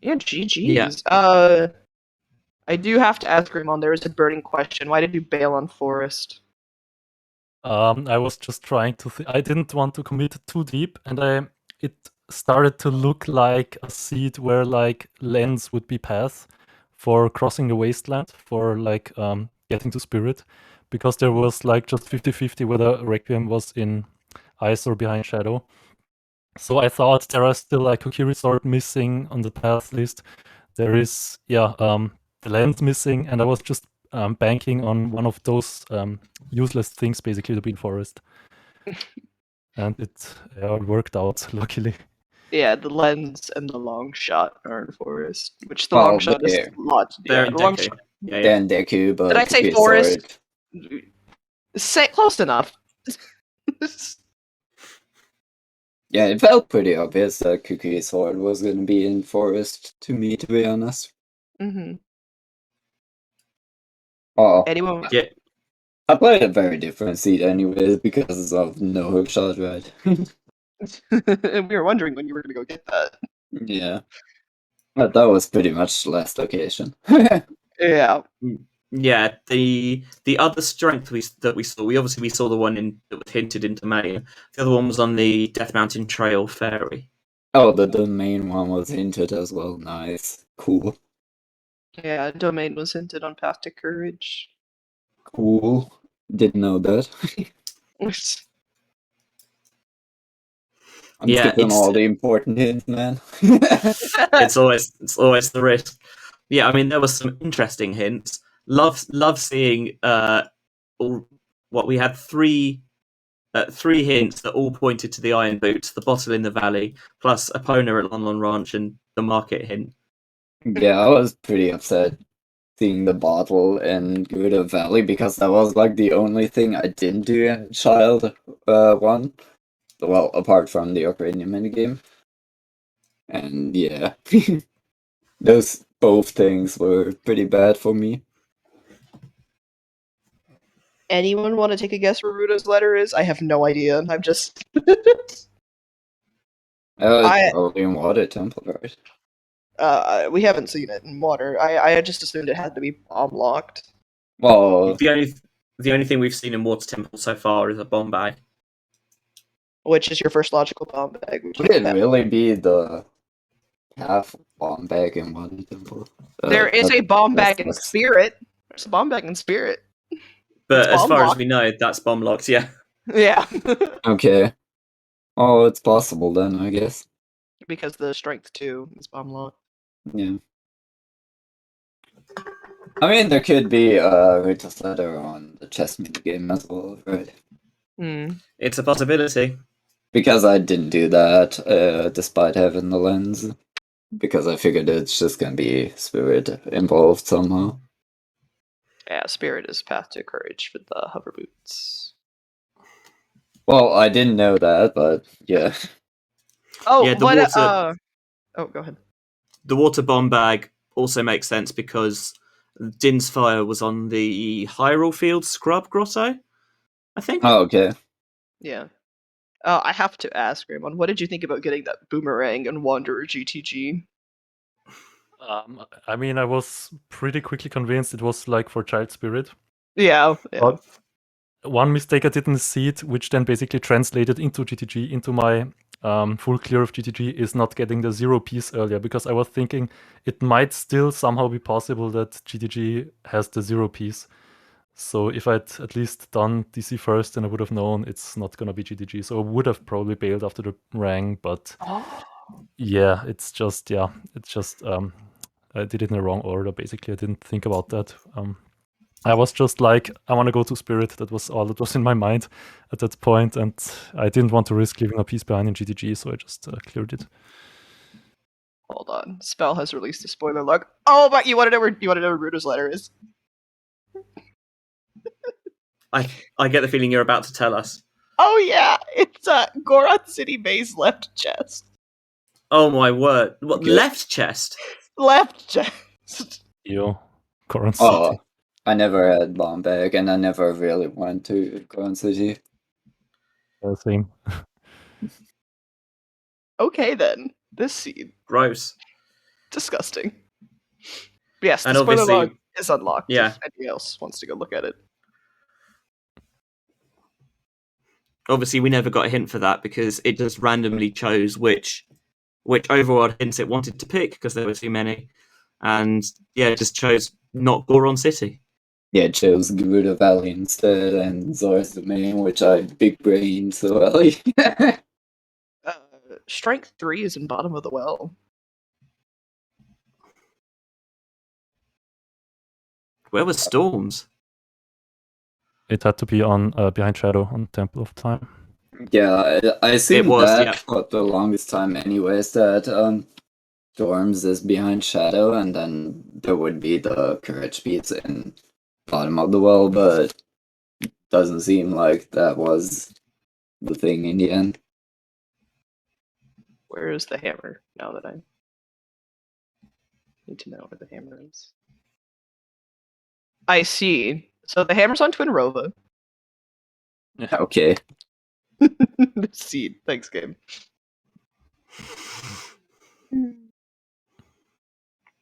Yeah, GG's. Yeah. I do have to ask Ramon, there is a burning question. Why did you bail on Forest? I was just trying to I didn't want to commit too deep, and it started to look like a seed where like lens would be path for crossing the wasteland, for like getting to spirit, because there was like just 50-50 whether Requiem was in ice or behind shadow. So I thought there are still like Kokiri Sword missing on the path list. There is the lens missing, and I was just banking on one of those useless things, basically the Bean Forest. And it worked out, luckily. Yeah, the lens and the long shot are in forest, which the long shot is a lot. They're Yeah, in the long Deku. shot. Yeah. They're in Deku, but Did I say Cookie forest? Sword. Say close enough. Yeah, it felt pretty obvious that Cookie Sword was going to be in forest to me, to be honest. Mm-hmm. Oh, Anyone? Yeah. I played a very different seed anyways because of no hookshot, right? We were wondering when you were going to go get that. Yeah. But that was pretty much last location. Yeah. Yeah, the other strength that we saw, we saw the one that was hinted into Main. The other one was on the Death Mountain Trail Ferry. Oh, the main one was hinted as well. Nice. Cool. Yeah, Domain was hinted on Path to Courage. Cool. Didn't know that. I'm skipping all the important hints, man. it's always the risk. Yeah, I mean there was some interesting hints. Love seeing what we had three hints that all pointed to the Iron Boots, the bottle in the valley, plus Epona at Lon Lon Ranch and the market hint. Yeah, I was pretty upset seeing the bottle in Gerudo Valley because that was like the only thing I didn't do in Child 1. Well, apart from the Ocarina minigame. And yeah, those both things were pretty bad for me. Anyone want to take a guess where Ruda's letter is? I have no idea. I'm just. It's probably in Water Temple, right? We haven't seen it in water. I just assumed it had to be bomb locked. Well, the only thing we've seen in Water Temple so far is a bomb bag. Which is your first logical bomb bag. Would it really be the half bomb bag in Water Temple? There is a bomb bag in Spirit. There's a bomb bag in Spirit. But as far as we know, that's bomb locked, yeah. Yeah. Okay. Oh, it's possible then, I guess. Because the strength 2 is bomb locked. Yeah. I mean, there could be Rita's letter on the chess game as well, right? It's a possibility. Because I didn't do that, despite having the lens. Because I figured it's just gonna be Spirit involved somehow. Yeah, Spirit is Path to Courage with the hover boots. Well, I didn't know that, but yeah. Oh, yeah, oh, go ahead. The water bomb bag also makes sense because Din's Fire was on the Hyrule Field Scrub Grotto, I think. Oh, okay. Yeah. I have to ask, Ramond, what did you think about getting that Boomerang and Wanderer GTG? I mean, I was pretty quickly convinced it was like for Child Spirit. Yeah. But one mistake I didn't see it, which then basically translated into GTG, into my full clear of GTG, is not getting the 0 piece earlier, because I was thinking it might still somehow be possible that GTG has the 0 piece. So if I'd at least done DC first, then I would have known it's not going to be GTG. So I would have probably bailed after the rang, but yeah, it's just I did it in the wrong order, basically. I didn't think about that. I was just like, I want to go to Spirit. That was all that was in my mind at that point, and I didn't want to risk leaving a piece behind in GTG, so I just cleared it. Hold on. Spell has released a spoiler log. Oh, but you want to know where Ruda's letter is? I get the feeling you're about to tell us. Oh yeah, it's Goron City Base left chest. Oh my word! What, left chest? Left chest. Yo, Goron City. Oh, I never had bomb bag, and I never really went to Goron City. Same. Okay then, this scene. Gross. Disgusting. Yes, and the spoiler obviously, log is unlocked. Yeah. If anyone else wants to go look at it. obviously we never got a hint for that because it just randomly chose which overworld hints it wanted to pick because there were too many, and yeah, it just chose not Goron City. Yeah, it chose Gerudo Valley instead, and Zora's Domain, which I big brained so early. Strength 3 is in bottom of the well. Where was Storms? It had to be on Behind Shadow on Temple of Time. Yeah, I assumed It was, that yeah. for the longest time anyways, that Storms is behind Shadow, and then there would be the Courage Beats in bottom of the well, but doesn't seem like that was the thing in the end. Where is the hammer? Now that I need to know where the hammer is. I see. So the hammer's on Twin Rova. Okay. Seed. Thanks, game.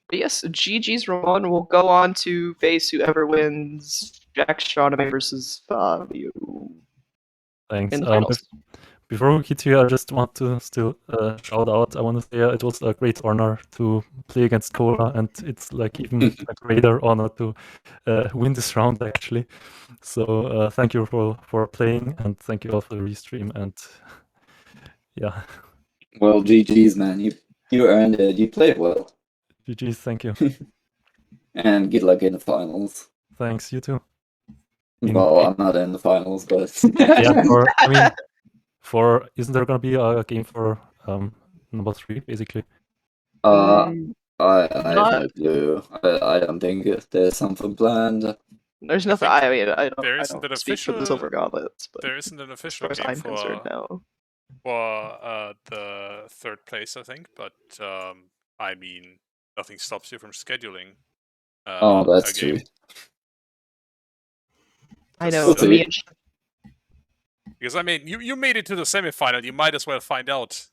But yes, GG's Ramon will go on to face whoever wins Jack Astronomy versus Fabio Thanks. in the finals. Before we get here, I just want to still shout out. I want to say it was a great honor to play against Cola, and it's like even a greater honor to win this round actually. So thank you for playing, and thank you all for the restream. And yeah, Well, GG's, man. You earned it. You played well. GG's. Thank you. And good luck in the finals. Thanks. You too. Well, I'm not in the finals, but Yeah. Isn't there gonna be a game for number 3 basically? I Not- have no clue. I don't think there's something planned. There's nothing. I mean, I there don't isn't an speak for the official- Silver Gauntlets, but There isn't an as official far as game I'm concerned now. for the third place, I think, but I mean, nothing stops you from scheduling. Oh, that's a game. true. I know. We'll see. Me and Because I mean, you made it to the semifinal. You might as well find out.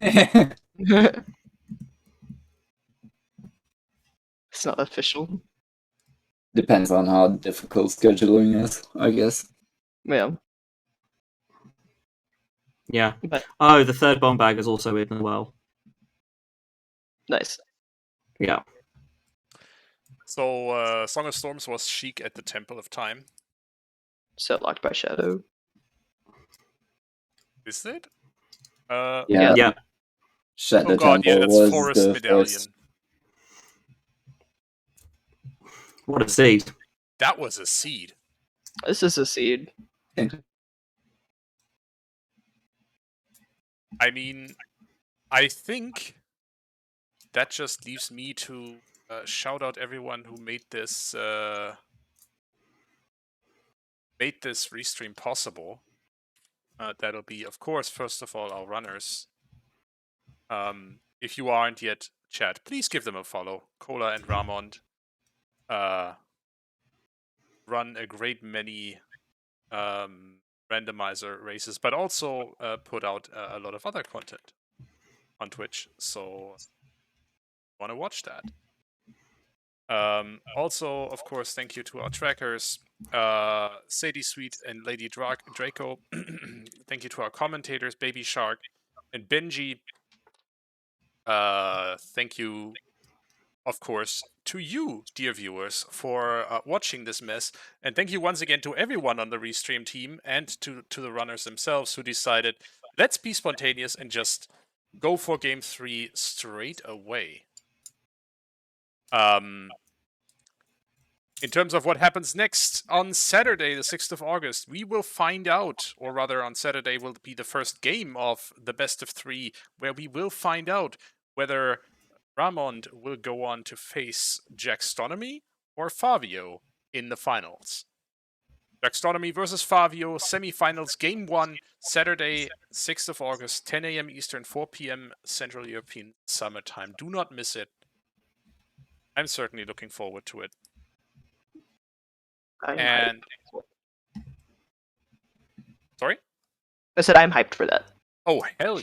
it's not official. Depends on how difficult scheduling is, I guess. Yeah. Yeah. But Oh, the third bomb bag is also in as well. nice. Yeah. So, Song of Storms was Sheik at the Temple of Time. So locked by Shadow. Is it? Yeah. Shadow Oh god, yeah, Temple that's was Forest the Medallion. first. What a seed. That was a seed. This is a seed. I mean, I think that just leaves me to shout out everyone who made this restream possible. That'll be, of course, first of all, our runners. If you aren't yet, chat, please give them a follow. Cola and Ramond run a great many randomizer races, but also put out a lot of other content on Twitch, so want to watch that. Also, of course, thank you to our trackers, Sadie Sweet and Lady Draco. Thank you to our commentators, Baby Shark and Benjy. Thank you, of course, to you, dear viewers, for watching this mess. And thank you once again to everyone on the Restream team and to the runners themselves who decided, let's be spontaneous and just go for Game 3 straight away. In terms of what happens next, on Saturday, the 6th of August, we will find out, or rather on Saturday will be the first game of the best of 3, where we will find out whether Ramond will go on to face Jackstonomy or Fabio in the finals. Jackstonomy versus Fabio, semifinals, game 1, Saturday, 6th of August, 10 a.m. Eastern, 4 p.m. Central European Summer Time. Do not miss it. I'm certainly looking forward to it. And sorry? I said I'm hyped for that. Oh, hell yeah.